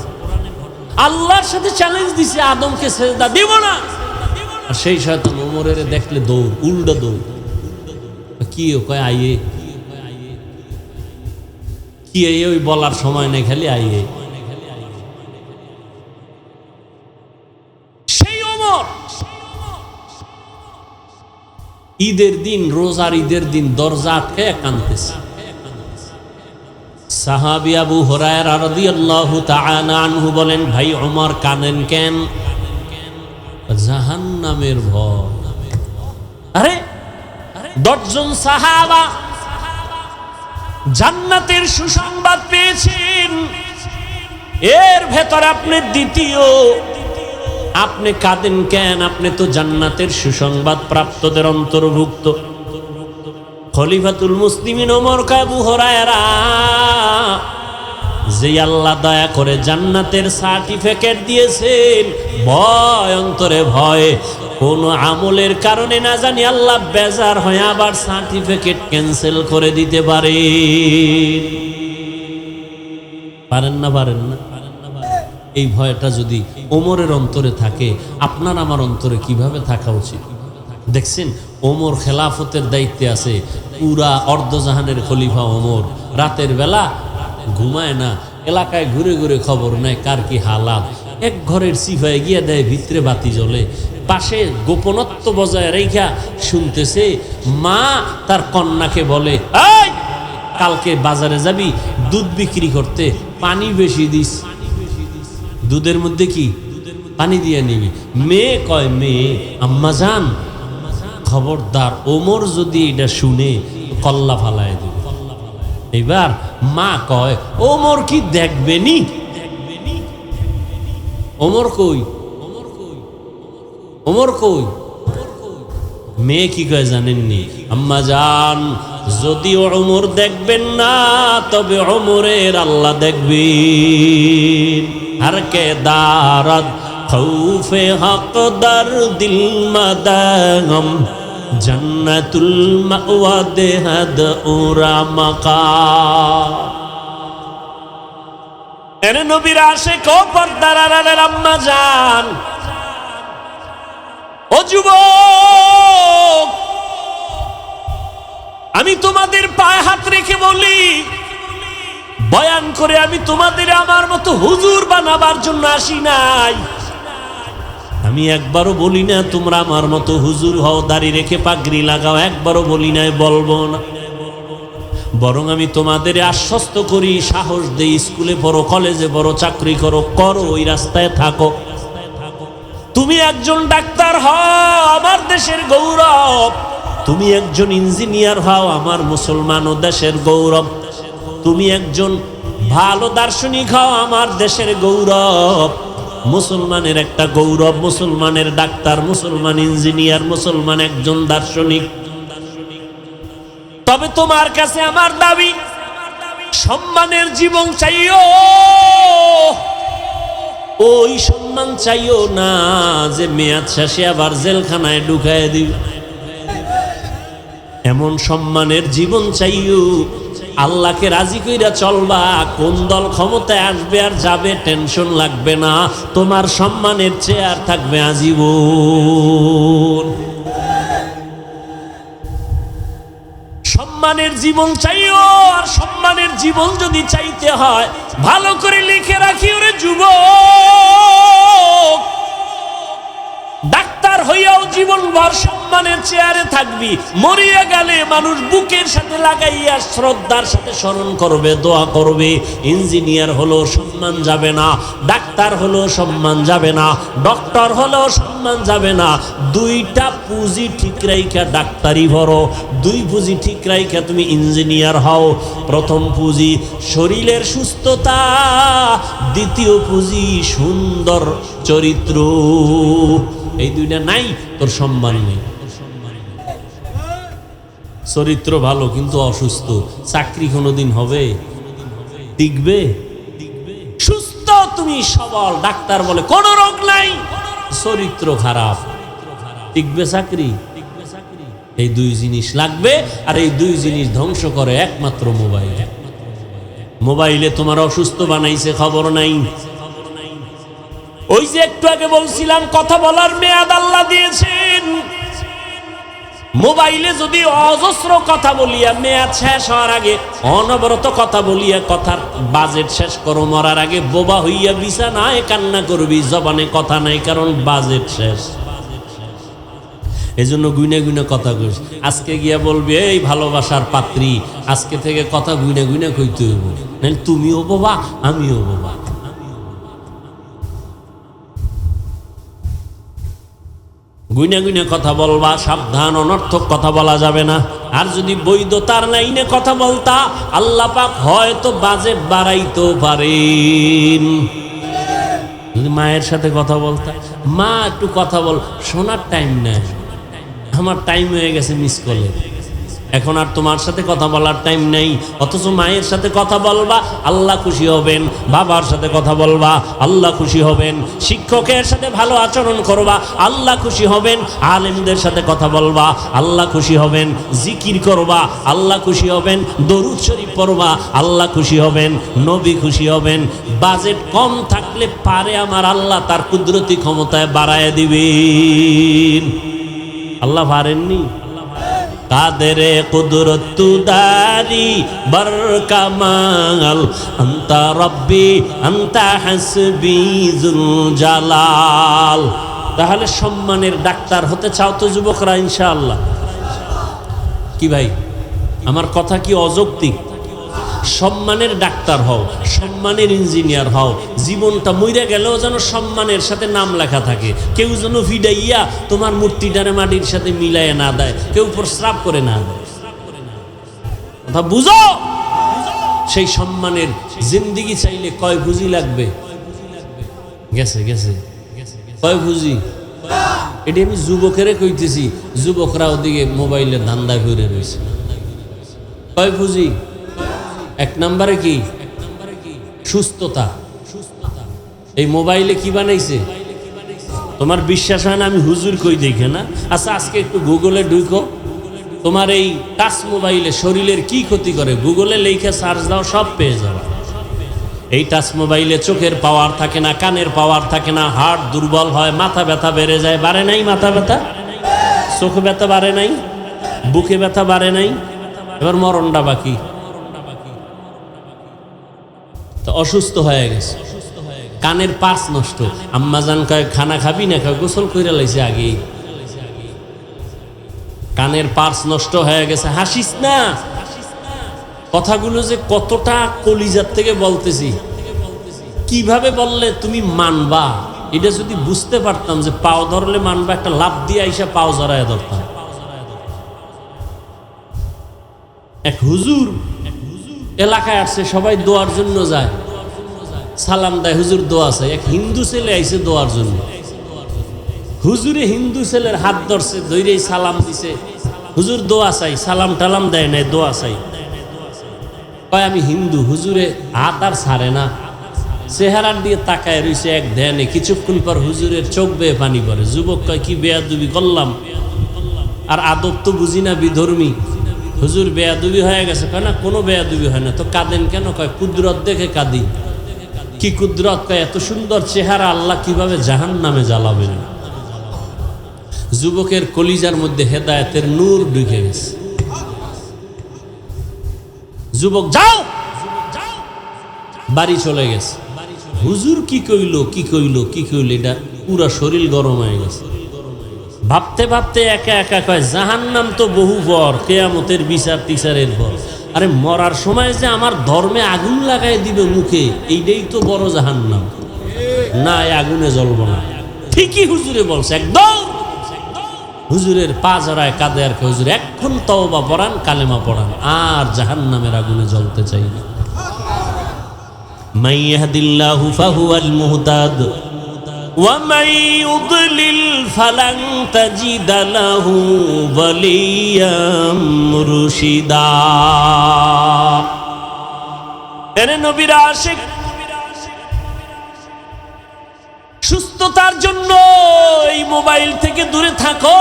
আল্লাহর সাথে চ্যালেঞ্জ দিছে আদমকে সেজদা দিব না, আর সেই শয়তান ওমরের দেখলে দৌড়, উল্টা দৌড়। কি কয়? আইয়ে কি ওই বলার সময় নেই, খালি আইয়ে। সেই ওমর ঈদের দিন, রোজার ঈদের দিন দরজা আটকে কাঁদতেছে। সাহাবী আবু হুরায়রা রাদিয়াল্লাহু তাআলা আনহু বলেন, ভাই ওমর কাঁদেন কেন? জাহান্নামের ভয়। আরে 10 জন সাহাবা জান্নাতের সুসংবাদ পেয়েছেন, এর ভেতর আপনি দ্বিতীয়, আপনি কাঁদেন কেন? আপনি তো জান্নাতের সুসংবাদ প্রাপ্তদের অন্তর্ভুক্ত। খলিফাতুল মুসলিমিন ওমর আবু হুরায়রা, যে আল্লাহ দয়া করে জান্নাতের সার্টিফিকেট দিয়েছেন, ভয় অন্তরে ভয়, কোন আমলের কারণে না জানি আল্লাহ বেজার হয়ে আবার সার্টিফিকেট ক্যান্সেল করে দিতে পারে। পারেন না? পারেন না? এই ভয়টা যদি ওমরের অন্তরে থাকে, আপনার আমার অন্তরে কিভাবে থাকা উচিত? দেখছেন, ওমর খেলাফতের দায়িত্বে আছে, পুরা অর্ধজাহানের খলিফা ওমর রাতের বেলা ঘুমায় না, এলাকায় ঘুরে ঘুরে খবর নেয় কার কি হালাত। এক ঘরের সিফায় গিয়ে দেয়, ভিতরে বাতি জ্বলে, পাশে গোপনত্ব বজায় রেখা শুনতেছে। মা তার কন্যাকে বলে, এই কালকে বাজারে যাবি দুধ বিক্রি করতে, পানি বেশি দিস, দুধের মধ্যে কি পানি দিয়ে নিবি। মেয়ে কয়, মেয়ে আম্মা জান খবরদার, ওমর যদি এটা শুনে কল্লা ফালায় দেবে। এবার মা কয়, ওমর কি দেখবেনি? ওমর কই? ওমর কই? মেয়ে কি কয় জানেননি? আম্মা জান, যদি ওমর দেখবেন না, তবে ওমরের আল্লাহ দেখবেন। আর কে দারদ খৌফে হক দার দিল মাদাগম জান্নাতুল মাওয়া দেহাদ উরা মাকা। এর নবীর আশিক ও পর্দার আড়ালের আম্মা জান, ও যুবক, আমি তোমাদের পায়ে হাত রেখে বলি, বয়ান করে আমি তোমাদের আমার মতো হুজুর বানাবার জন্য আসি নাই। আমি একবারও বলি না তোমরা আমার মতো হুজুর হও, দাড়ি রেখে পাগড়ি লাগাও, একবারও বলি নাই, বলবো না। বরং আমি তোমাদের আশ্বস্ত করি, সাহস দেই, স্কুলে পড়ো, কলেজে পড়ো, চাকরি করো, করো, ওই রাস্তায় থাকো। তুমি একজন ডাক্তার হও, আমার দেশের গৌরব। তুমি একজন ইঞ্জিনিয়ার হও, আমার মুসলমান ও দেশের গৌরব। তুমি একজন ভালো দার্শনিক হও, আমার দেশের গৌরব। মুসলমানের একটা গৌরব, মুসলমানের ডাক্তার, মুসলমান ইঞ্জিনিয়ার, মুসলমান একজন দার্শনিক। তবে তোমার কাছে আমার দাবি, সম্মানের জীবন চাইও। ওই সম্মান চাইও না যে মেয়াদ শেষে আবার জেলখানায় ঢুকায় দিবে। এমন সম্মানের জীবন চাইও, আল্লাহকে রাজি কইরা চলবা। কোন দল ক্ষমতায় আসবে আর যাবে টেনশন লাগবে না, তোমার সম্মানের চেয়ার থাকবে আজীবন। সম্মানের জীবন চাইও, আর সম্মানের জীবন যদি চাইতে হয়, ভালো করে লিখে রাখি ওরে যুবক, ডাক্তার হইয়াও জীবনভর সম্মানের চেয়ারে থাকবি। মরিয়া গেলে মানুষ বুকের সাথে লাগাইয়া শ্রদ্ধার সাথে স্মরণ করবে, দোয়া করবে। ইঞ্জিনিয়ার হলো সম্মান যাবে না, ডাক্তার হলো সম্মান যাবে না, ডক্টর হলো সম্মান যাবে না। দুইটা পুঁজি ঠিক রাইখা ডাক্তারি ভরো, দুই পুঁজি ঠিক রাইখা তুমি ইঞ্জিনিয়ার হও। প্রথম পুঁজি শরীরের সুস্থতা, দ্বিতীয় পুঁজি সুন্দর চরিত্র। এই দুইটা নাই, তোর সম্মান নেই। চরিত্র ভালো কিন্তু অসুস্থ, চাকরি কোনোদিন হবে? টিকবে? সুস্থ তুমি সবল, ডাক্তার বলে কোনো রোগ নাই, চরিত্র খারাপ, টিকবে চাকরি? এই দুই জিনিস লাগবে। আর এই দুই জিনিস ধ্বংস করে একমাত্র মোবাইল। মোবাইলে তোমার অসুস্থ বানাইছে, খবর নাই। ওই যে একটু আগে বলছিলাম, কথা বলার মেয়াদ আল্লাহ দিয়েছেন। মোবাইলে যদি অজস্র কথা বলিয়া মেয়াদ শেষ হওয়ার আগে অনবরত কথা বলিয়া কথার বাজেট শেষ করো, মরার আগে বোবা হইয়া বিছানায় কান্না করবি, জবানে কথা নাই, কারণ বাজেট শেষ। এই জন্য গুইনে গুইনে কথা কইস। আজকে গিয়া বলবি, এই ভালোবাসার পাত্রী, আজকে থেকে কথা গুইনে গুইনে কইতে হইব, নাহলে তুমিও বোবা আমিও বোবা। গুইনে গুইনে কথা বলবা, সাবধান, অনর্থক কথা বলা যাবে না। আর যদি বৈধতার লাইনে কথা বলতা, আল্লাহ পাক হয়তো বাজেট বাড়াইতেও পারেন। যদি মায়ের সাথে কথা বলতা, মা একটু কথা বল, শোনার টাইম নাই, আমার টাইম হয়ে গেছে মিস কলে, এখন আর তোমার সাথে কথা বলার টাইম নেই, অথচ মায়ের সাথে কথা বলবা, আল্লাহ খুশি হবেন। বাবার সাথে কথা বলবা, আল্লাহ খুশি হবেন। শিক্ষকের সাথে ভালো আচরণ করবা, আল্লাহ খুশি হবেন। আলেমদের সাথে কথা বলবা, আল্লাহ খুশি হবেন। জিকির করবা, আল্লাহ খুশি হবেন। দরুদ শরীফ পড়বা, আল্লাহ খুশি হবেন, নবী খুশি হবেন। বাজেট কম থাকলে পারে আমার আল্লাহ তার কুদরতি ক্ষমতায় বাড়ায় দিবেন। আল্লাহ পারেননি? কাদেরে কুদরত দারি বরকামাল আনতা রব্বি আনতা হাসবি যুল জালাল। তাহলে সম্মানের ডাক্তার হতে চাও তো যুবকরা? ইনশাআল্লাহ। কি ভাই, আমার কথা কি অযৌক্তিক? সম্মানের ডাক্তার হও, সম্মানের ইঞ্জিনিয়ার হও, জীবনটা মইরা গেলেও যেন সম্মানের সাথে নাম লেখা থাকে। কেউ যেন ভিডাইয়া তোমার মূর্তিটারে মাটির সাথে মিলাইয়া না দেয়, কেউ প্রস্রাব করে না দেয়। কথা বুঝো? সেই সম্মানের জিন্দিগি চাইলে কয় পুঁজি লাগবে? গেছে গেছে কয় পুঁজি? এটি আমি যুবকেরে কইতেছি, যুবকরা ওদিকে মোবাইলের ধান্দা করে রয়েছে। কয় পুঁজি? এক নম্বরে কি? সুস্থতা। এই মোবাইলে কি বানাইছে? তোমার বিশ্বাস হয় না? আমি হুজুর কই দেখে না। আচ্ছা, আজকে একটু গুগলে ঢুকো, তোমার এই টাচ মোবাইলে শরীরের কি ক্ষতি করে গুগলে লেখা সার্চ দাও, সব পেয়ে যাবে। এই টাচ মোবাইলে চোখের পাওয়ার থাকে না, কানের পাওয়ার থাকে না, হার্ট দুর্বল হয়, মাথা ব্যথা বেড়ে যায়। বাড়ে নাই মাথা ব্যথা? চোখ ব্যথা বাড়ে নাই? বুকে ব্যথা বাড়ে নাই? এবার মরণটা বাকি। তো অসুস্থ হয়ে গেছে, কানের পার্স নষ্ট। আম্মাজান কয় খানা খাবি না? কয় গোসল কইরা লাইছে আগে। কানের পার্স নষ্ট হয়ে গেছে। হাসিস না, কথাগুলো যে কতটা কলিজার থেকে বলতেছি। কিভাবে বললে তুমি মানবা, এটা যদি বুঝতে পারতাম যে পাও ধরলে মানবা, একটা লাভ দিয়ে আইসা পাও জড়ায় ধরতাম। এক হুজুর এলাকায় আসছে, সবাই দোয়ার জন্য যায়, সালাম দেয়, হুজুর দোয়া চাই। এক হিন্দু ছেলে আইছে দোয়ার জন্য। হুজুরে হিন্দু ছেলের হাত ধরছে, ধৈরেই সালাম দিছে, হুজুর দোয়া চাই। সালাম টালাম দেয় নাই, দোয়া চাই। কয় আমি হিন্দু। হুজুরে হাত আর ছাড়ে না, চেহারার দিয়ে তাকায় রয়েছে এক ধ্যানে। কিছুক্ষণ পর হুজুরের চোখ বেয়ে পানি পড়ে। যুবক কয় কি বেয়াদবি করলাম, আর আদব তো বুঝি না, বিধর্মী। হুজুর বেয়াদবি হয়ে গেছে? কয় না, কোনো বেয়াদবি হয় না। তো কাঁদেন কেন? কয় কুদরত দেখে কাঁদি। কি কুদরত? কয় এত সুন্দর চেহারা আল্লাহ কিভাবে জাহান্নামে জ্বালাবেন। যুবকের কলিজার মধ্যে হেদায়েতের নূর ঢুকে গেছে। যুবক যাও, বাড়ি চলে গেছে। হুজুর কি কইলো কি কইলো কি কইলো, এটা পুরা শরীর গরম হয়ে গেছে। ভাবতে ভাবতে একা একা কয় জাহান্নাম তো বহু পর, কিয়ামতের বিচার টিচারের পর। আরে মরার সময় যে আমার ধর্মে আগুন লাগাই দিবে মুখে, এইটাই তো বড় জাহান্নাম। না, এই আগুনে জ্বলব না। ঠিকই হুজুরে বলছে একদম। হুজুরের পা জড়ায় কাঁদে আর কে, হুজুর এখন তওবা পড়ান, কালেমা পড়ান, আর জাহান্নামের আগুনে জ্বলতে চাই না। মান ইয়াহদিল্লাহু ফাহুয়াল মুহতাদ ওয়া মান ইউদ্লিল ফালান তাজিদা লাহু ওয়ালিয়াম মুরশিদা। এরে নবীর আশিক, সুস্থতার জন্য এই মোবাইল থেকে দূরে থাকো।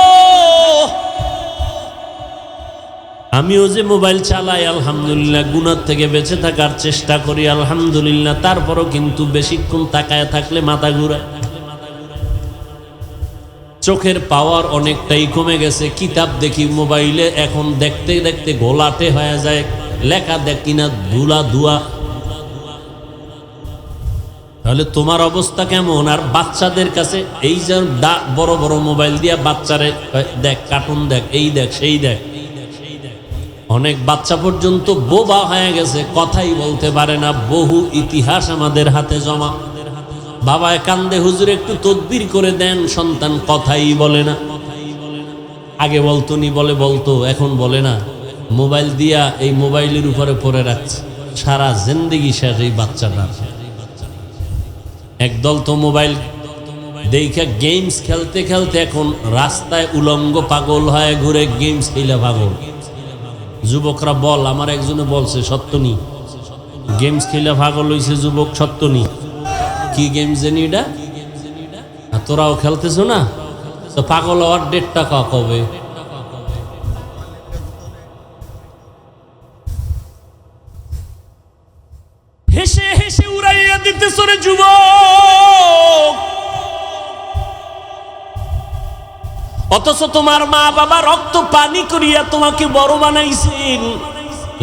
আমিও যে মোবাইল চালাই আলহামদুলিল্লাহ, গুনাহ থেকে বেঁচে থাকার চেষ্টা করি আলহামদুলিল্লাহ, তারপরও কিন্তু বেশিক্ষণ তাকায় থাকলে মাথা ঘুরায়। চোখের পাওয়ার অনেকটাই কমে গেছে। কিতাব দেখি মোবাইলে, এখন দেখতে দেখতে গোলাটে হয়ে যায়, লেখা দেখি না ধুলা ধুয়া। তাহলে তোমার অবস্থা কেমন? আর বাচ্চাদের কাছে এই যে বড় বড় মোবাইল দিয়া বাচ্চারে দেখ, কার্টুন দেখ, এই দেখ সেই দেখ। অনেক বাচ্চা পর্যন্ত বোবা হয়ে গেছে, কথাই বলতে পারে না। বহু ইতিহাস আমাদের হাতে জমা। বাবায় কান্দে, হুজুর একটু তদবির করে দেন, সন্তান কথাই বলে না। আগে বলতো নি, বলতো, এখন বলে না। মোবাইল দিয়া এই মোবাইলের উপরে পড়ে রাখছে, সারা জিন্দেগি শেষ এই বাচ্চাটা। একদল তো মোবাইল দেখে গেমস খেলতে খেলতে এখন রাস্তায় উলঙ্গ পাগল হয়ে ঘুরে, গেমস খেলে পাগল। যুবকরা বল, আমার একজনে বলছে সত্য নি, গেমস খেলে পাগল হইছে যুবক, সত্য নি। কি গেমস জানি এটা? তোরাও খেলতেছ না? তো পাগল হওয়ার ডেটটা কবে? হেসে হেসে উড়াইয়া দিতেছ রে যুবক, অথচ তোমার মা বাবা রক্ত পানি করিয়া তোমাকে বড় বানাইছেন,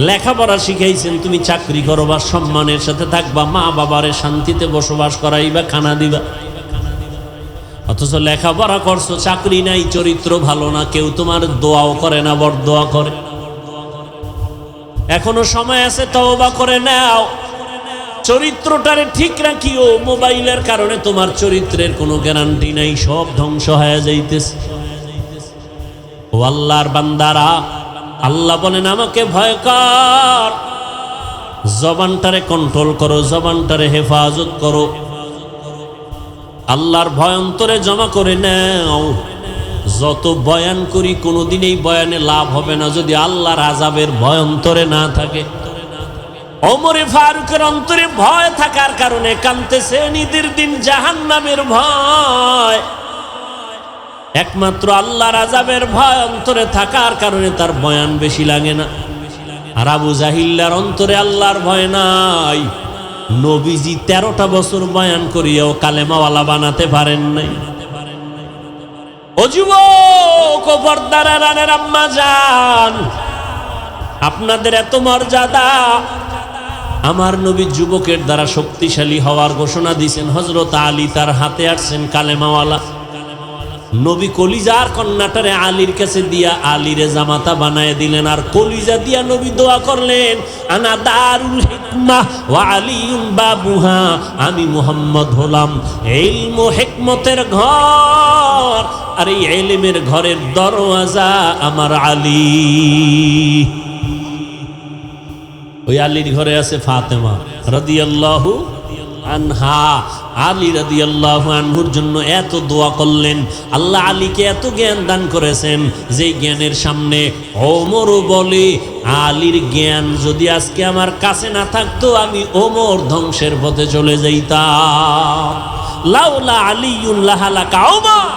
লেখাপড়া শিখাইছেন, তুমি চাকরি করো বা সম্মানের সাথে থাকবা, মা বাবারে শান্তিতে বসবাস করাইবা, খানা দিবা। অথচ লেখাপড়া করছো, চাকরি নাই, চরিত্র ভালো না, কেউ তোমার দোয়াও করে না, বরদোয়া করে। এখনো সময় আছে, তওবা করে নাও, চরিত্রটারে ঠিক রাখিও। মোবাইলের কারণে তোমার চরিত্রের কোনো গ্যারান্টি নাই, সব ধ্বংস হয়ে যাইতেছে। ও আল্লাহর বান্দারা, আল্লাহ বলেন আমাকে ভয় কর, জবানটারে কন্ট্রোল করো, জবানটারে হেফাজত করো, আল্লাহর ভয় অন্তরে জমা করে নাও। যত বয়ান করি কোনোদিন এই বয়ানে লাভ হবে না যদি আল্লাহর আযাবের ভয় অন্তরে না থাকে। ওমরে ফারুকের অন্তরে ভয় থাকার কারণে কাঁদতেছে, ঈদের দিন জাহান্নামের ভয়। একমাত্র আল্লাহর আযাবের ভয় অন্তরে থাকার কারণে তার বয়ান বেশি লাগে না। আর আবু জাহিল্লার অন্তরে আল্লাহর ভয় নাই। নবীজি 13টা বছর বয়ান করিয়াও কালেমাওয়ালা বানাতে পারেন নাই। ও যুবক, ও পর্দার আড়ালের আম্মা জান, আপনাদের এত মর্যাদা। আমার নবী যুবকের দ্বারা শক্তিশালী হওয়ার ঘোষণা দিয়েছেন। হযরত আলী তার হাতে আসছেন কালেমাওয়ালা। নবী কলিজার কন্যাটারে আলীর কাছে দিয়া আলীরে জামাতা বানায় দিলেন, আর কলিজা দিয়া নবী দোয়া করলেন, আনা দারুল হিকমাহ ওয়া আলিয়ুন বাবুহা, আমি মুহাম্মদ হলাম ইলম ও হিকমতের ঘর, আর এই ইলমের ঘরের দরওয়াজা আমার আলী। ওই আলীর ঘরে আছে ফাতেমা রাদিয়াল্লাহু আনহা। আলী রাদিয়াল্লাহু আনহুর জন্য এত দোয়া করলেন। আল্লাহ আলীকে এত জ্ঞান দান করেছেন যে জ্ঞানের সামনে ওমরও বলে, আলীর জ্ঞান যদি আজকে আমার কাছে না থাকতো আমি ওমর ধ্বংসের পথে চলে যাইতাম। লাউলা আলিয়ুন লাহালাকা ওমর।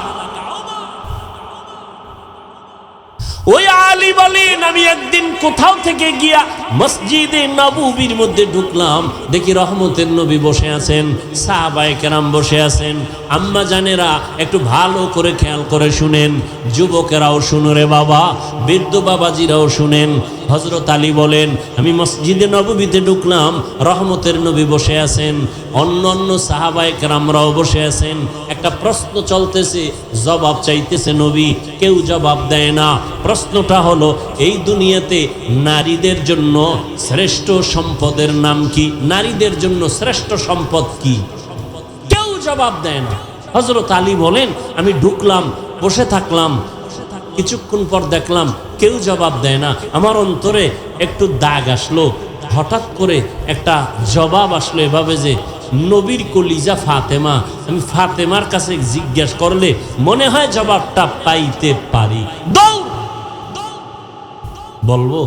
ওই আলী বলেন, আমি একদিন কোথাও থেকে গিয়া মসজিদে নববীর মধ্যে ঢুকলাম, দেখি রহমতের নবী বসে আছেন, সাহাবায়ে কেরাম বসে আছেন। আম্মা জানেরা একটু ভালো করে খেয়াল করে শুনেন, যুবকেরাও শুনো রে বাবা, বৃদ্ধ বাবাজিরাও শুনেন। হযরত আলী বলেন, আমি মসজিদে নববীতে ঢুকলাম, রহমতের নবী বসে আছেন, অন্য অন্য সাহাবায়ে কেরামরাও বসে আছেন। একটা প্রশ্ন চলতেছে, জবাব চাইতেছে নবী, কেউ জবাব দেয় না। প্রশ্নটা হলো, এই দুনিয়াতে নারীদের জন্য শ্রেষ্ঠ সম্পদের নাম কি? নারীদের জন্য শ্রেষ্ঠ সম্পদ কি? কেউ জবাব দেয় না। হযরত আলী বলেন, আমি ঢুকলাম, বসে থাকলাম, কিছুক্ষণ পর দেখলাম কেউ জবাব দেয় না। আমার অন্তরে একটু দাগ আসলো, হঠাৎ করে একটা জবাব আসলো এভাবে যে, নবীর কলিজা ফাতেমা, আমি ফাতেমার কাছে জিজ্ঞাসা করলে মনে হয় জবাবটা পাইতে পারি। বলবো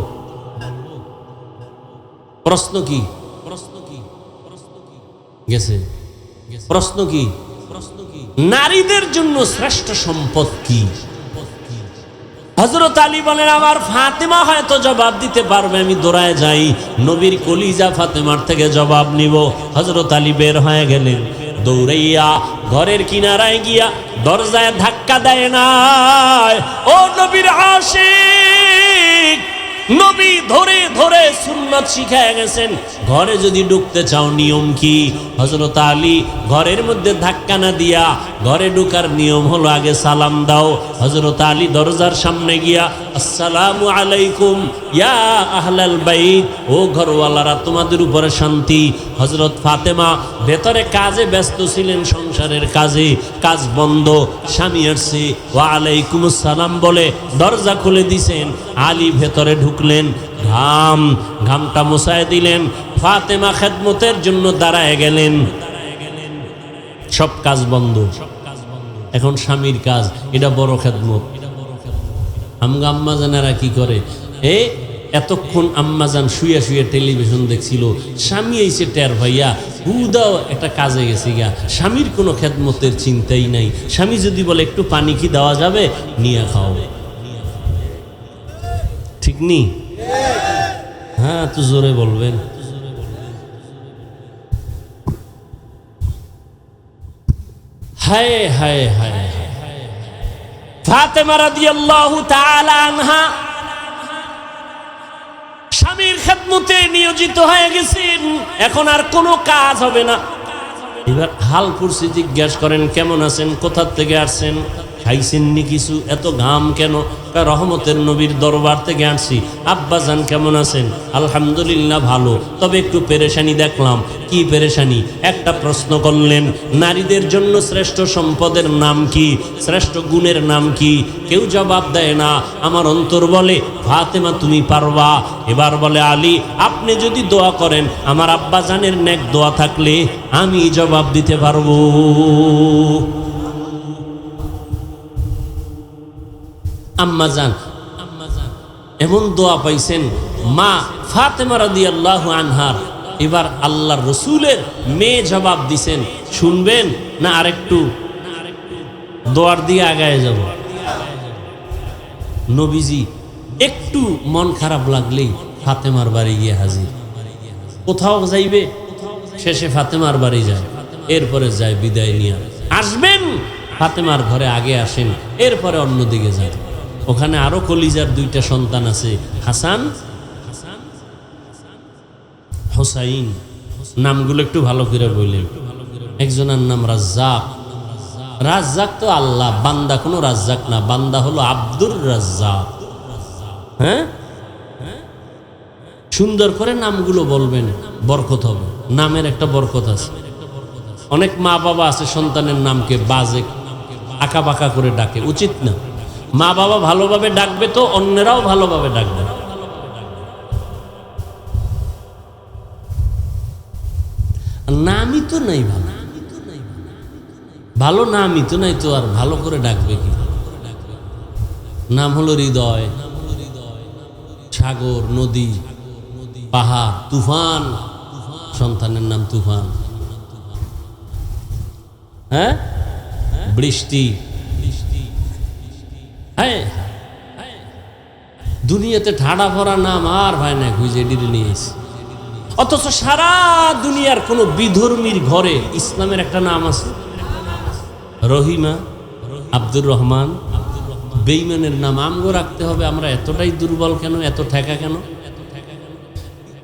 প্রশ্ন কি? গেছে প্রশ্ন কি? নারীদের জন্য শ্রেষ্ঠ সম্পদ কি? হযরত আলী বলেন, আমার ফাতেমা হয়তো জবাব দিতে পারবে। আমি দৌড়ায় যাই, নবীর কলিজা ফাতেমার থেকে জবাব নিব। হযরত আলী বের হয়ে গেলেন, দৌড়াইয়া ঘরের কিনারায় গিয়া দরজায় ধাক্কা দেয় না। ও নবীর আশিক, নবী ধরে ধরে সুন্নাত শিখায় গেছেন, ঘরে যদি ঢুকতে চাও নিয়ম কি? হযরত আলী ঘরের মধ্যে ধাক্কা না দিয়া ঘরে ঢুকার নিয়ম হলো আগে সালাম দাও। হযরত আলী দরজার সামনে গিয়া, আসসালামু আলাইকুম ইয়া আহলাল বাইত, ও ঘরওয়ালারা তোমাদের উপরে শান্তি। হযরত ফাতেমা ভেতরে কাজে ব্যস্ত ছিলেন, সংসারের কাজে, কাজ বন্ধ, স্বামী আসছে, ওয়া আলাইকুমুস সালাম বলে দরজা খুলে দিছেন। আলী ভেতরে ঢুকলেন, ঘামটা মুছায় দিলেন, ফাতেমা খেদমতের জন্য দাঁড়ায় গেলেন। সব কাজ বন্ধ, এখন স্বামীর কাজ, এটা বড় খেদমত। আমগা আম্মা জানেরা কি করে, এতক্ষণ আম্মাজান শুয়ে শুয়ে টেলিভিশন দেখছিল, স্বামী এসে টের ভাইয়া হুদাও একটা কাজে গেছে গিয়া, স্বামীর কোনো খেদমতের চিন্তাই নাই। স্বামী যদি বলে একটু পানি কি দেওয়া যাবে, নিয়ে খাও, ঠিক নি? হ্যাঁ, তো জোরে বলবেন। হায় হায় হায়, ফাতেমা রাদিয়াল্লাহু তাআলা আনহা স্বামীর খেদমতে নিয়োজিত হয়ে গেছেন, এখন আর কোনো কাজ হবে না। এবার হালপুরসি জিজ্ঞাসা করেন, কেমন আছেন, কোথা থেকে আসছেন, খাইছেননি কিছু, এত ঘাম কেন? রহমতের নবীর দরবার থেকে আসছি। আব্বাজান কেমন আছেন? আলহামদুলিল্লাহ ভালো, তবে একটু পেরেশানি দেখলাম। কি পেরেশানি? একটা প্রশ্ন করলেন, নারীদের জন্য শ্রেষ্ঠ সম্পদের নাম কি, শ্রেষ্ঠ গুণের নাম কি? কেউ জবাব দেয় না। আমার অন্তর বলে ফাতেমা তুমি পারবা। এবার বলে আলী, আপনি যদি দোয়া করেন, আমার আব্বাজানের নেক দোয়া থাকলে আমি জবাব দিতে পারবো। আম্মাজান এমন দোয়া পাইছেন মা ফাতেমা রাদিয়াল্লাহু আনহার। এবার আল্লাহর রসুলের মেয়ে জবাব দিছেন, শুনবেন না আরেকটু দোয়ার দিয়ে আগায় যাব? নবীজি একটু মন খারাপ লাগলেই ফাতেমার বাড়ি গিয়ে হাজির। কোথাও যাইবে, শেষে ফাতেমার বাড়ি যায়, এরপরে যায় বিদায় নিয়ে। আসবেন ফাতেমার ঘরে আগে আসেন, এরপরে অন্যদিকে যান। ওখানে আরো কলিজার দুইটা সন্তান আছে, হাসান হোসাইন। নামগুলো একটু ভালো করে বললেন। একজনের নাম রাজ্জাক। রাজ্জাক তো আল্লাহ, বান্দা কোনো রাজ্জাক না, বান্দা হলো আব্দুর রাজ্জাক। হ্যাঁ, সুন্দর করে নামগুলো বলবেন, বরকত হবে। নামের একটা বরকত আছে। অনেক মা বাবা আছে সন্তানের নামকে বাজে আঁকা বাঁকা করে ডাকে, উচিত না। মা বাবা ভালোভাবে ডাকবে তো অন্যরাও ভালোভাবে ডাকবে। নামই তো নাই ভালো, ভালো নামই তো নাই, তো আর ভালো করে ডাকবে কি? নাম হলো হৃদয়, সাগর, নদী, পাহাড়, তুফান। সন্তানের নাম তুফান। হ্যাঁ, বৃষ্টি। হ্যাঁ, দুনিয়াতে ঠাডা ভরা নাম আর ভাই না খুঁজে ডিরে নিয়েছি। অথচ সারা দুনিয়ার কোন বিধর্মীর ঘরে ইসলামের একটা নাম আছে, রহিমা, আব্দুর রহমান। বেঈমানের নাম আমগো রাখতে হবে? আমরা এতটাই দুর্বল কেন, এত ঠেকা কেন?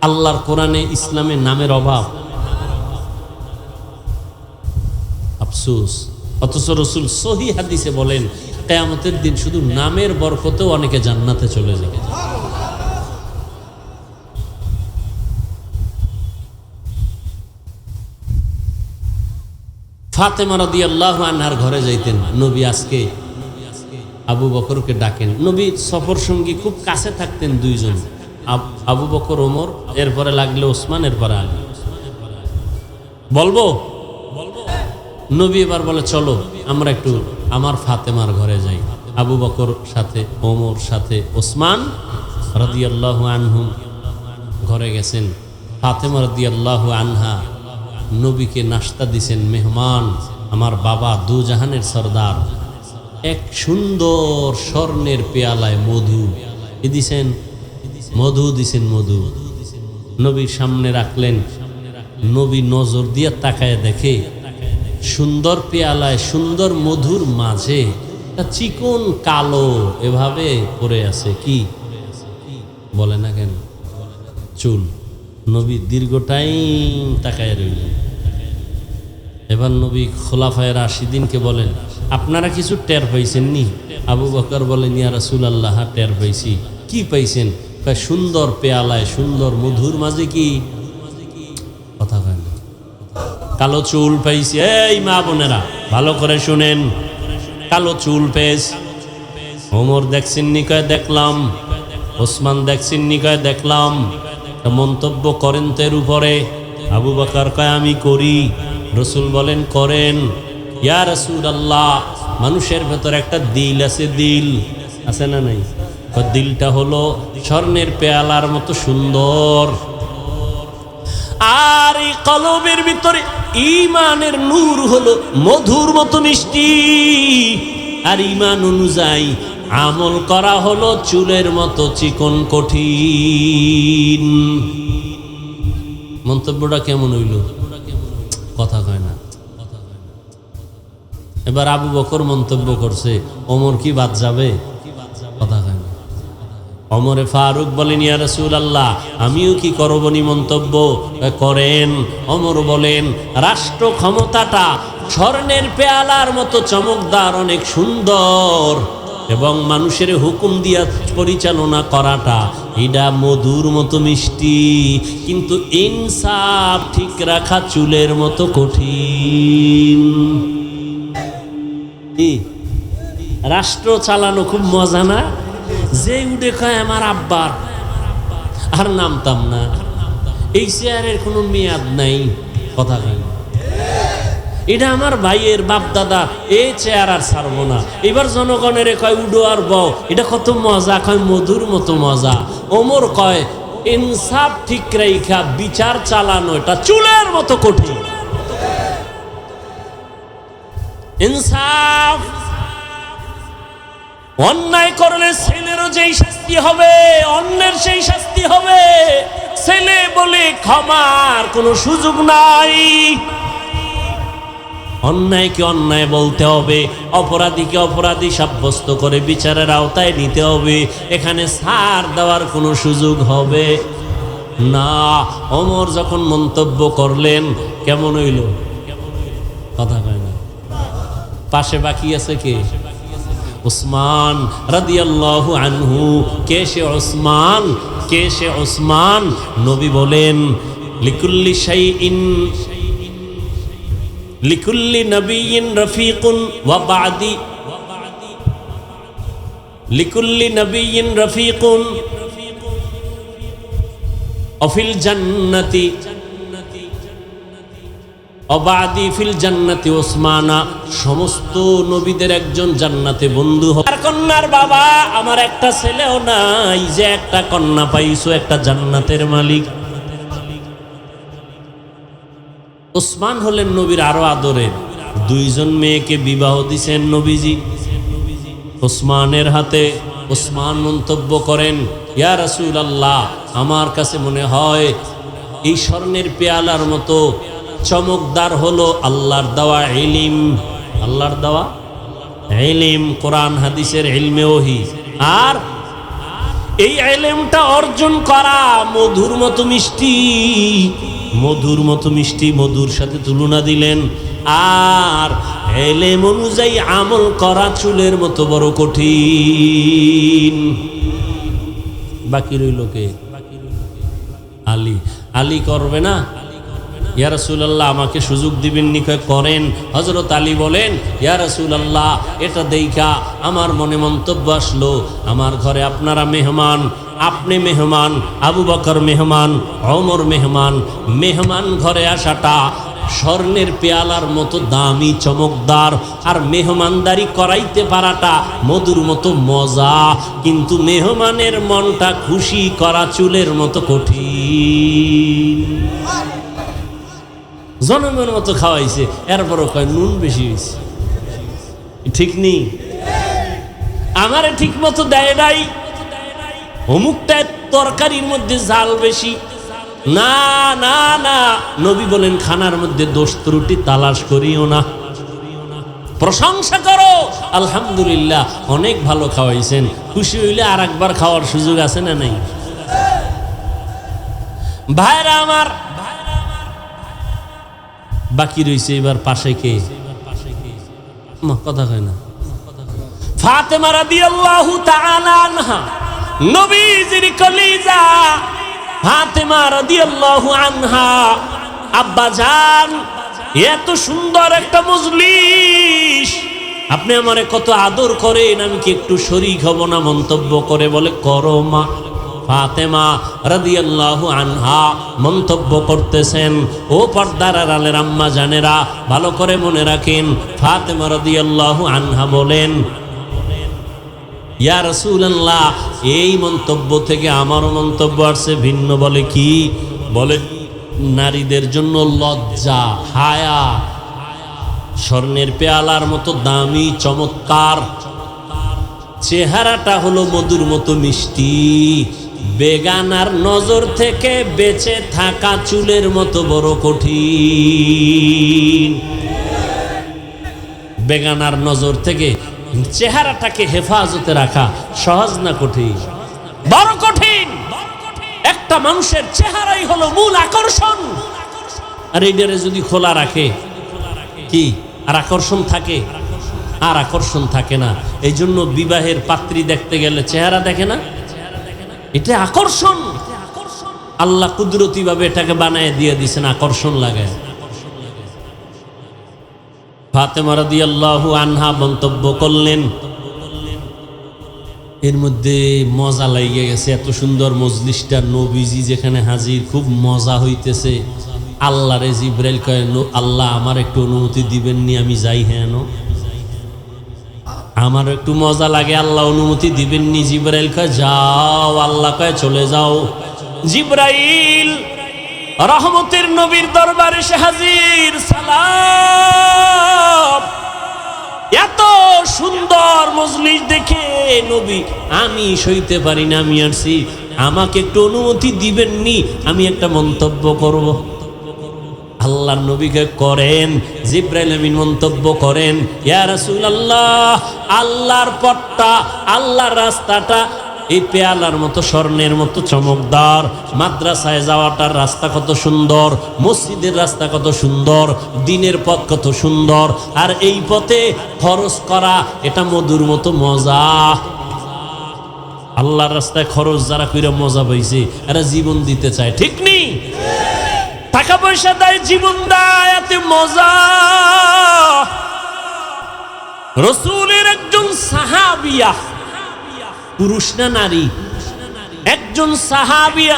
আল্লাহর কোরআনে ইসলামের নামের অভাব, আফসোস। অথচ রসুল সহি হাদিসে বলেন, কিয়ামতের দিন শুধু নামের বরকতেও অনেকে জান্নাতে চলে যাবে। ফাতেমা রাদিয়াল্লাহু আনহার ঘরে যাইতেন নবী। আজকে আবু বকরকে ডাকেন। নবী সফর সঙ্গী খুব কাছে থাকতেন দুইজন, আবু বকর, ওমর, এরপরে লাগলে ওসমান, এরপরে আলী। বলবো? নবী এবার বলে চলো আমরা একটু আমার ফাতেমার ঘরে যাই। আবু বকর সাথে, ওমর সাথে, ওসমান রাদিয়াল্লাহু আনহুম ঘরে গেছেন। ফাতেমা রাদিয়াল্লাহু আনহা নবীকে নাস্তা দিছেন। মেহমান, আমার বাবা দু জাহানের সরদার, এক সুন্দর স্বর্ণের পেয়ালায় মধু দিছেন, মধু দিছেন, মধু নবীর সামনে রাখলেন। নবী নজর দিয়ে তাকায় দেখে সুন্দর পেয়ালায় সুন্দর মধুর মাঝে একটা চিকন কালো এভাবে পড়ে আছে। কি বলে না কেন? চুল। নবী দীর্ঘ টাইম তাকায় রইলেন। এবার নবী খোলাফায়ে রাশিদিনকে বলেন, আপনারা কিছু টের পাইছেন নি? আবু বকর বলেন, ইয়া রাসূলুল্লাহ, টের পাইছি। কি পাইছেন? সুন্দর পেয়ালায় সুন্দর মধুর মাঝে কি কথা কয় না, কালো চুল পাইছি। এই মা বোনেরা ভালো করে শুনেন, কালো চুল পেয়েছ। ওমর দেখছেন নি? কয় দেখলাম। ওসমান দেখছেন নি? কয় দেখলাম। মন্তব্য করেন তো এর উপরে? আবু বকর কয় আমি করি। রসুল বলেন করেন। ইয়া রাসূলুল্লাহ, মানুষের ভেতর একটা দিল আছে, দিল আছে না নাই? দিলটা হলো স্বর্ণের পেয়ালার মতো সুন্দর, আর এই কলবের ভিতরে ঈমানের নূর হলো মধুর মতো মিষ্টি, আর ঈমান অনুযায়ী আমল করা হলো চুলের মতো চিকন কঠিন। মন্তব্যটা কেমন হইল? কথা কয় না। এবার আবু বকর মন্তব্য করছে, ওমর কি বাদ যাবে? কথা কয় না। ওমরে ফারুক বলেন, ইয়া রাসূলুল্লাহ, আমিও কি করবনি মন্তব্য করেন? ওমর বলেন, রাষ্ট্র ক্ষমতাটা স্বর্ণের পেয়ালার মতো চমকদার, অনেক সুন্দর, এবং মানুষের হুকুম দিয়া পরিচালনা করাটা এটা মধুর মতো মিষ্টি, কিন্তু ইনসাফ ঠিক রাখা চুলের মতো কঠিন। রাষ্ট্র চালানো খুব মজা না? যে উঠে কয় আমার আব্বার, আর নামতাম না, এই চেয়ারের কোনো মেয়াদ নাই, কথা কয় না। এটা আমার ভাইয়ের বাপ দাদা, এই চেয়ার আর ছাড়বো না। এবার জনগণের কয় উডো আর বও, এটা কত মজা, কয় মধুর মতো মজা। ওমর কয় ইনসাফ ঠিক রাইখা বিচার চালানো এটা চুলের মতো কঠিন। ইনসাফ, অন্যায় করলে ছেলেরও যেই শাস্তি হবে, অন্যের সেই শাস্তি হবে। ছেলে বলে ক্ষমার কোনো সুযোগ নাই। অন্যায়কে অন্যায় বলতে হবে, অপরাধীকে অপরাধী সাব্যস্ত করে বিচারের আওতায় নিতে হবে। এখানে ছাড় দেওয়ার কোনো সুযোগ হবে না। ওমর যখন মন্তব্য করলেন, কেমন হইল? কথা কয় না। পাশে বাকি আছে কে? উসমান রাদিয়াল্লাহু আনহু। কে সে উসমান? কে সে উসমান? নবী বলেন, লিকুল্লি শাইইন লিকুল্লি নবিয়্যিন রফিকুন ওয়া বা'দি, লিকুল্লি নবিয়্যিন রফিকুন অফিল জান্নাতি অবাদি ফিল জান্নাতি ওসমানা। সমস্ত নবীদের একজন জান্নাতে বন্ধু হবে। আর কন্যার বাবা, আমার একটা ছেলেও নাই, যে একটা কন্যা পাইছো, একটা জান্নাতের মালিক। ওসমান হলেন নবীর আরো আদরের। দুইজন মেয়েকে বিবাহ দিছেন নবীজি ওসমানের হাতে। ওসমান মন্তব্য করেন, ইয়া রাসূলুল্লাহ, আমার কাছে মনে হয় এই স্বর্ণের পেয়ালার মতো চমকদার হলো আল্লাহর দেওয়া ইলম। আল্লাহর দেওয়া ইলম, কোরআন হাদিসের ইলমে ওহী। আর এই ইলমটা অর্জন করা মধুর মতো মিষ্টি, মধুর মতো মিষ্টি, মধুর সাথে তুলনা দিলেন। আর ইলম অনুযায়ী আমল করা চুলের মতো বড় কঠিন। বাকি রইল কে? আলী। আলী করবে না? ইয়া রাসূলুল্লাহ, আমাকে সুযোগ দিবেন নি? করেন। হযরত আলী বলেন, ইয়া রাসূলুল্লাহ, এটা দেইখা আমার মনে মন্তব্য আসলো, আমার ঘরে আপনারা মেহমান, আপনি মেহমান, আবু বকর মেহমান, ওমর মেহমান। মেহমান ঘরে আসাটা স্বর্ণের পেয়ালার মতো দামি, চমকদার, আর মেহমানদারি করাইতে পারাটা মধুর মতো মজা, কিন্তু মেহমানের মনটা খুশি করা চুলের মতো কঠিন। জনমের মতো খাওয়াইছে, এরপরও কয় নুন বেশি হয়েছে। ঠিক নেই, আমারে ঠিক মতো দেয় নাই, অমুকটা তরকারির মধ্যে জাল বেশি। না না না, নবী বলেন খানার মধ্যে দোষ ত্রুটি তালাশ করিও না, প্রশংসা করো, আলহামদুলিল্লাহ অনেক ভালো খাওয়াইছেন। খুশি হইলে আর একবার খাওয়ার সুযোগ আছে না নাই? ভাইরা আমার, বাকি রয়েছে এবার পাশে কে? কথা কয় না। ফাতেমা রাদিয়াল্লাহু তাআলা আনহা, নবীজির কলিজা ফাতেমা রাদিয়াল্লাহু আনহা। আব্বা জান, এত সুন্দর একটা মজলিস, আপনি আমারে কত আদর করেন, আমি কি একটু শরীক হব না? মন্তব্য করে বলে, করো মা। ফাতেমা রাদিয়াল্লাহু আনহা মন্তব্য করতেছেন। ও পর্দার আড়ালের আম্মা জানেরা, ভালো করে মনে রাখেন, ফাতেমা রাদিয়াল্লাহু আনহা বলেন, ইয়া রাসূলুল্লাহ, এই মন্তব্য থেকে আমারও মন্তব্য আসছে ভিন্ন। বলে কি? বলে নারীদের জন্য লজ্জা, হায়া স্বর্ণের পেয়ালার মতো দামি, চমৎকার। চেহারাটা হলো মধুর মতো মিষ্টি। বেগানার নজর থেকে বেঁচে থাকা চুলের মতো বড় কঠিন। বেগানার নজর থেকে চেহারাটাকে হেফাজতে রাখা সহজ না কঠিন? বড় কঠিন। একটা মানুষের চেহারাই হলো মূল আকর্ষণ। আর এইটারে যদি খোলা রাখে কি আর আকর্ষণ থাকে? আর আকর্ষণ থাকে না। এই জন্য বিবাহের পাত্রী দেখতে গেলে চেহারা দেখে না, এটা আকর্ষণ। আল্লাহ কুদরতি ভাবে এটাকে বানায় দিয়ে দিয়েছেন, আকর্ষণ লাগে। ফাতেমা রাদিয়াল্লাহু আনহা মন্তব্য করলেন, এর মধ্যে মজা লেগে গেছে, এত সুন্দর মজলিসটা, নবীজি যেখানে হাজির, খুব মজা হইতেছে। আল্লাহরে জিবরাইল কয়, আল্লাহ আমার একটু অনুমতি দিবেননি, আমি যাই? হ্যাঁ, আমার একটু মজা লাগে, আল্লাহ অনুমতি দিবেননি? জিবরাইল কয় যাও। আল্লাহ কয় চলে যাও। জিবরাইল রহমতের নবীর দরবারে এসে হাজির। সালাম। এত সুন্দর মজলিস দেখে নবী, আমি সইতে পারি না, আমি আসছি, আমাকে একটু অনুমতি দিবেননি, আমি একটা মন্তব্য করব। আল্লাহর নবীকে করেন। জিবরাইল আমিন মন্তব্য করেন, ইয়া রাসূলুল্লাহ, আল্লাহর পথটা, আল্লাহর রাস্তাটা এই পেয়ালার মতো, স্বর্ণের মতো চমকদার। মাদ্রাসায় যাওয়াটার রাস্তা কত সুন্দর, মসজিদের রাস্তা কত সুন্দর, দিনের পথ কত সুন্দর, আর এই পথে খরচ করা এটা মধুর মতো মজা। আল্লাহর রাস্তায় খরচ যারা কইরা মজা পাইছে, এরা জীবন দিতে চায়, ঠিক নেই? টাকা পয়সা দেয়, জীবন দেয়, এতে মজা। রাসূলের একজন সাহাবিয়া, পুরুষ না নারী, একজন সাহাবিয়া,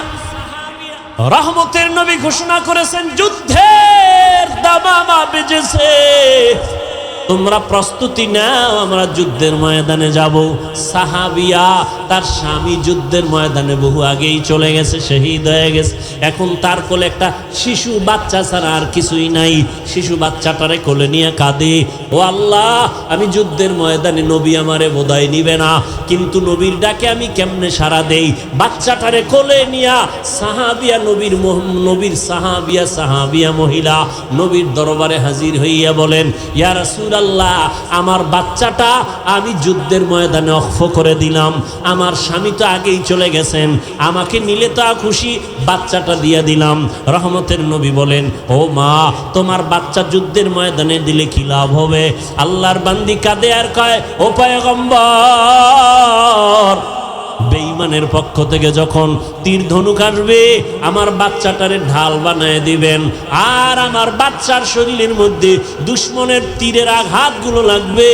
রহমতের নবী ঘোষণা করেছেন, যুদ্ধের দামামা বেজেছে, তোমরা প্রস্তুতি নাও, আমরা যুদ্ধের ময়দানে যাব। সাহাবিয়া, তার স্বামী যুদ্ধের ময়দানে বহু আগেই চলে গেছে, শহীদ হয়ে গেছে। এখন তার কোলে একটা শিশু বাচ্চা ছাড়া আর কিছুই নাই। শিশু বাচ্চাটারে কোলে নিয়ে কাঁদে, ও আল্লাহ, আমি যুদ্ধের ময়দানে, নবী আমারে বোধহয় নিবে না, কিন্তু নবীর ডাকে আমি কেমনে সাড়া দেই? বাচ্চাটারে কোলে নিয়া সাহাবিয়া, নবীর সাহাবিয়া মহিলা নবীর দরবারে হাজির হইয়া বলেন, ইয়া রাসূল আল্লাহ, আমার বাচ্চাটা আমি যুদ্ধের ময়দানে অক্ষ করে দিলাম, আমার স্বামী তো আগেই চলে গেছেন, আমাকে নিলে তো খুশি, বাচ্চাটা দিয়ে দিলাম। রহমতের নবী বলেন, ও মা, তোমার বাচ্চা যুদ্ধের ময়দানে দিলে কি লাভ হবে? আল্লাহর বান্দি কাঁদে আর কয়, ও পয়গম্বর, বেঈমানের পক্ষ থেকে যখন তীর ধনুক আসবে, আমার বাচ্চাটারে ঢাল বানায় দিবেন, আর আমার বাচ্চার শরীরের মধ্যে দুশমনের তীরের আঘাতগুলো লাগবে,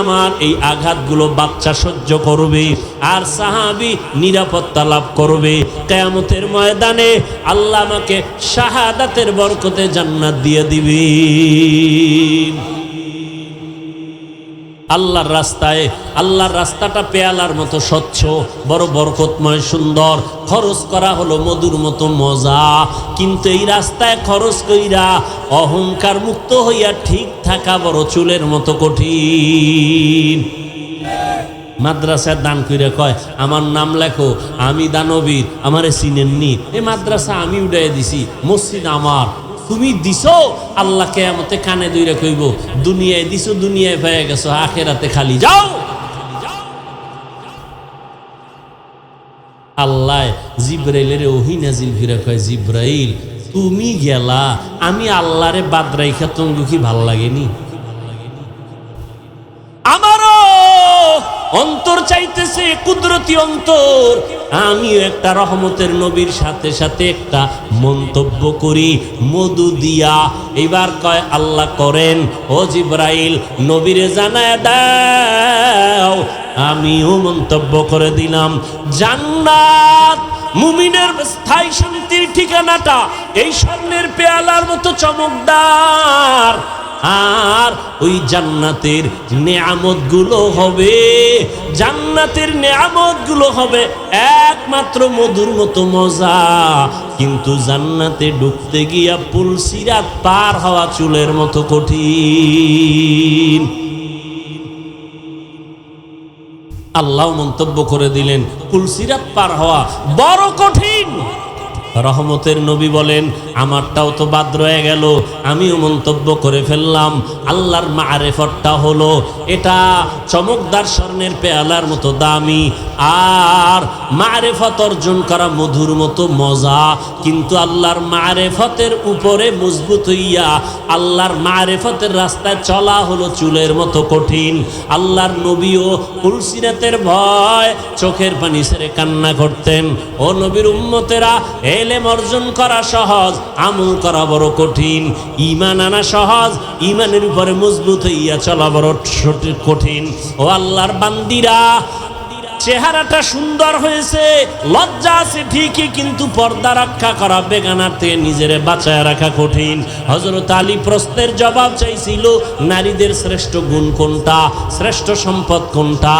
আমার এই আঘাতগুলো বাচ্চা সহ্য করবে, আর সাহাবী নিরাপত্তা লাভ করবে। কিয়ামতের ময়দানে আল্লাহ আমাকে শাহাদাতের বরকতে জান্নাত দিয়ে দিবে। আল্লাহর রাস্তায়, আল্লাহর রাস্তাটা পেয়ালার মতো স্বচ্ছ, বড় বরকতময়, সুন্দর। খরচ করা হলো মধুর মতো মজা, কিন্তু এই রাস্তায় খরচ কইরা অহংকার মুক্ত হইয়া ঠিক থাকা বড় চুলের মতো কঠিন। মাদ্রাসার দান কইরা কয়, আমার নাম লেখো, আমি দানবীর, আমারে চিনেননি, এই মাদ্রাসা আমি উঠাই দিছি, মসজিদ আমার, তুমি দিছো। আল্লাহ কিয়ামতে কানে দইরা কইব, দুনিয়ায় দিছো, দুনিয়ায় পেয়ে গেছো, আখেরাতে খালি যাও। আল্লাহ জিবরাইলের ওহী নাজিল করে কয়, জিবরাইল, তুমি গেলা, আমি আল্লাহরে বাদ রাইখা তোমাকে কি ভাল লাগেনি? আমারও অন্তর চাইতেছে, কুদরতি অন্তর, আমিও একটা রহমতের নবীর সাথে সাথে একটা মন্তব্য করি মধু দিয়া। এবার কয়, আল্লাহ করেন। ও জিবরাইল, নবীরে জানায় দাও। আমিও মন্তব্য করে দিলাম, জান্নাত, মুমিনের স্থায়ী শান্তির ঠিকানাটা এই স্বর্ণের পেয়ালার মতো চমকদার। আর ওই জান্নাতের নেয়ামতগুলো হবে, জান্নাতের নেয়ামতগুলো হবে একমাত্র মধুর মতো মজা। কিন্তু জান্নাতে ঢুকতে গিয়া পুলসিরাত পার হওয়া চুলের মতো কঠিন। আল্লাহ মন্তব্য করে দিলেন পুলসিরাত পার হওয়া বড় কঠিন। রহমতের নবী বলেন আমারটাও তো বাদ রয়ে গেল, আমিও মন্তব্য করে ফেললাম। আল্লাহর মারেফতটা হলো এটা চমকদার স্বর্ণের পেয়ালার মতো দামি, আর মারেফত অর্জন করা মধুর মতো মজা। কিন্তু আল্লাহর মারেফতের উপরে মজবুত হইয়া আল্লাহর মারেফতের রাস্তায় চলা হলো চুলের মতো কঠিন। আল্লাহর নবীও পুলসিরাতের ভয় চোখের পানি ছেড়ে কান্না করতেন। ও নবীর উম্মতেরা, এলেম অর্জন করা সহজ, আমল করা বড় কঠিন। ঈমান আনা সহজ, ঈমানের উপরে মজবুত হইয়া চলা বড় কঠিন। ও আল্লাহর বান্দিরা, চেহারাটা সুন্দর হয়েছে, লজ্জা আছে ঠিকই, কিন্তু পর্দা রক্ষা করা, বেগানার থেকে নিজেরে বাঁচায় রাখা কঠিন। হযরত আলী প্রশ্নের জবাব চাইছিল নারীদের শ্রেষ্ঠ গুণ কোনটা, শ্রেষ্ঠ সম্পদ কোনটা।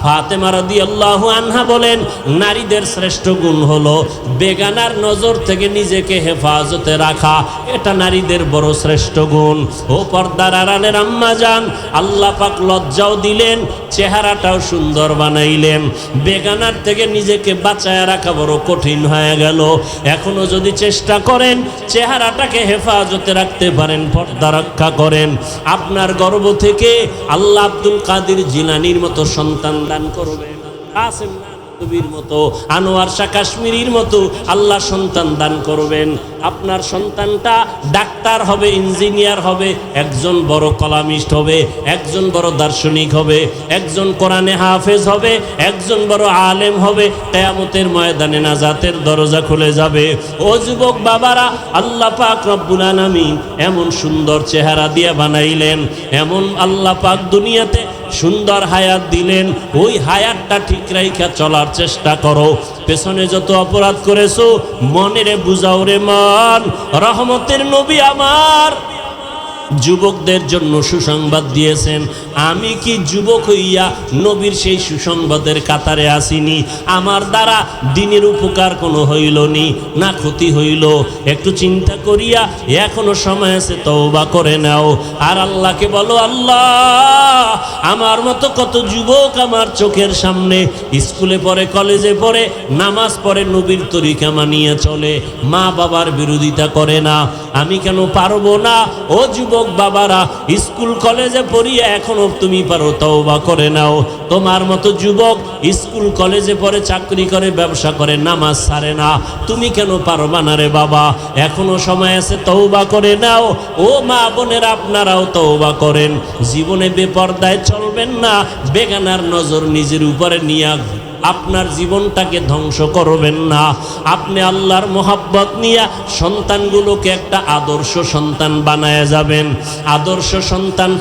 ফাতেমা রাদিয়াল্লাহু আনহা বলেন নারীদের শ্রেষ্ঠ গুণ হলো বেগানার নজর থেকে নিজেকে হেফাজতে রাখা, এটা নারীদের বড় শ্রেষ্ঠ গুণ। ও পর্দার আড়ালের আম্মা জান, আল্লাহ পাক লজ্জাও দিলেন, চেহারাটাও সুন্দর বানাইলেন। বেগানার থেকে নিজেকে বাঁচায় রাখা বড় কঠিন হয়ে গেল। এখনো যদি চেষ্টা করেন চেহারাটাকে হেফাজতে রাখতে পারেন, পর্দা রক্ষা করেন, আপনার গর্ভ থেকে আল্লাহ আব্দুল কাদের জিলানীর মতো সন্তান দান করবেন, কাসেম নবীর মতো, আনোয়ার শাহ কাশ্মীরির মতো আল্লাহ সন্তান দান করবেন। আপনার সন্তানটা ডাক্তার হবে, ইঞ্জিনিয়ার হবে, একজন বড় কলামিস্ট হবে, একজন বড় দার্শনিক হবে, একজন কোরআনে হাফেজ হবে, একজন বড় আলেম হবে। কিয়ামতের ময়দানে নাজাতের দরজা খুলে যাবে। ও যুবক বাবারা, আল্লাহ পাক রব্বুল আলামিন এমন সুন্দর চেহারা দিয়ে বানাইলেন, এমন আল্লাহ পাক দুনিয়াতে সুন্দর হায়াত দিলেন। ওই হায়াতটা ঠিক রাইখা চলার চেষ্টা করো। পেছনে যত অপরাধ করেছো মনেরে বুঝাও রে মন। রহমতের নবী আমার যুবকদের জন্য সুসংবাদ দিয়েছেন। আমি কি যুবক হইয়া নবীর সেই সুসংবাদের কাতারে আসিনি? আমার দ্বারা দিনের উপকার কোনো হইল নি, না ক্ষতি হইল? একটু চিন্তা করিয়া এখনো সময় আছে, তওবা করে নাও। আর আল্লাহকে বলো, আল্লাহ আমার মতো কত যুবক আমার চোখের সামনে স্কুলে পড়ে, কলেজে পড়ে, নামাজ পড়ে, নবীর তরিকা মানিয়ে চলে, মা বাবার বিরোধিতা করে না, আমি কেন পারবো না? ও যুবক বাবারা, স্কুল কলেজে পড়িয়ে এখনো তুমি পারো, তওবা করে নাও। তোমার মতো যুবক স্কুল কলেজে পড়ে, চাকরি করে, ব্যবসা করে, নামাজ ছাড়ে না, তুমি কেন পারবা না রে বাবা? এখনো সময় আছে, তওবা করে নাও। ও মা বোনেরা, আপনারাও তওবা করেন। জীবনে বেপরদায় চলবেন না, বেগানার নজর নিজের উপরে নিয়ে আপনার জীবনটাকে ধ্বংস করবেন না। আপনি আল্লাহর মোহাব্বত নিয়ে সন্তানগুলোকে একটা আদর্শ সন্তান বানায় যাবেন, আদর্শ সন্তান,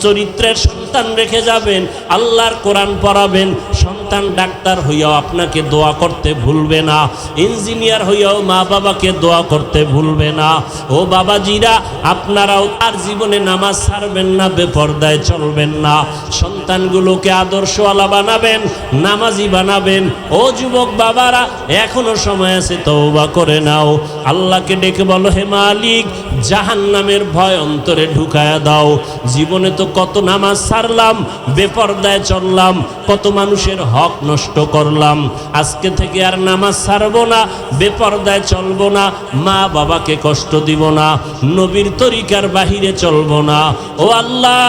চরিত্রের সন্তান রেখে যাবেন, আল্লাহর কোরআন পড়াবেন। সন্তান ডাক্তার হইয়াও আপনাকে দোয়া করতে ভুলবে না, ইঞ্জিনিয়ার হইয়াও মা বাবাকে দোয়া করতে ভুলবে না। ও বাবাজিরা, আপনারাও তার জীবনে নামাজ ছাড়বেন না, বেপরদায় চলবেন না, সন্তানগুলোকে আদর্শওয়ালা বানাবেন, নামাজি বানাবেন। ও যুবক বাবারা, এখনো সময় আছে, তওবা করে নাও। আল্লাহকে ডেকে বলো, হে মালিক, জাহান্নামের ভয় অন্তরে ঢুকায়া দাও। জীবনে তো কত নামাজ ছাড়লাম, বেপরদায় চললাম, কত মানুষের হক নষ্ট করলাম। আজকে থেকে আর নামাজ ছাড়বো না, বেপরদায় চলবো না, মা বাবাকে কষ্ট দিব না, নবীর তরিকার বাহিরে চলবো না। ও আল্লাহ,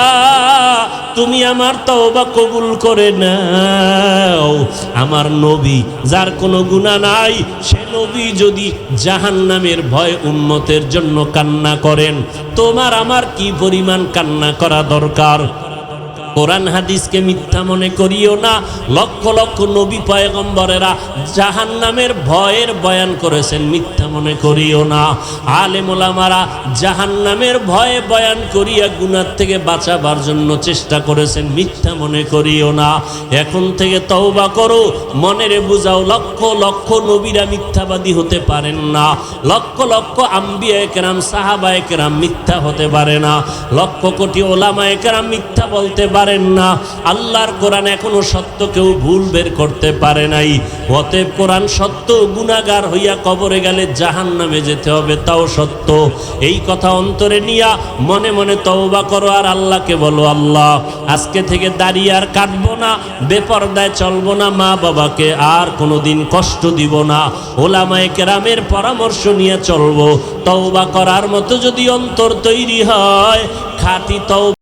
তুমি আমার তওবা কবুল করে নাও। আমার নবী, যার কোনো গুনাহ নাই, সে নবী যদি জাহান্নামের ভয় উম্মতের জন্য কান্না করেন, তোমার আমার কি পরিমাণ কান্না করা দরকার? কোরআন হাদিসকে মিথ্যা মনে করিও না। লক্ষ লক্ষ নবী পয়গম্বরেরা জাহান্নামের ভয়ের বয়ান করেছেন, মিথ্যা মনে করিও না। আলেম ওলামারা জাহান্নামের ভয়ে বয়ান করিয়া গুনাহ থেকে বাঁচাবার জন্য চেষ্টা করেছেন, মিথ্যা মনে করিও না। এখন থেকে তওবা করো, মনেরে বুঝাও লক্ষ লক্ষ নবীরা মিথ্যাবাদী হতে পারেন না, লক্ষ লক্ষ আম্বিয়া কেরাম সাহাবায়ে কেরাম মিথ্যা হতে পারে না, লক্ষ কোটি ওলামায়ে কেরাম মিথ্যা বলতে পারেন না। আল্লাহর কোরআন এখনো সত্য কেউ ভুল বের করতে পারে নাই। অতএব কোরআন সত্য, গুনাহগার হইয়া কবরে গেলে জাহান্নামে যেতে হবে, তাও সত্য। এই কথা অন্তরে নিয়া মনে মনে তওবা করো আর আল্লাহকে বলো, আল্লাহ আজকে থেকে দাড়ি আর কাটবো না, বেপরদায় চলবো না, মা বাবাকে আর কোনোদিন কষ্ট দিব না, ওলামায়ে কেরামের পরামর্শ নিয়ে চলবো। তওবা করার মতো যদি অন্তর তৈরি হয়, খাঁটি তওবা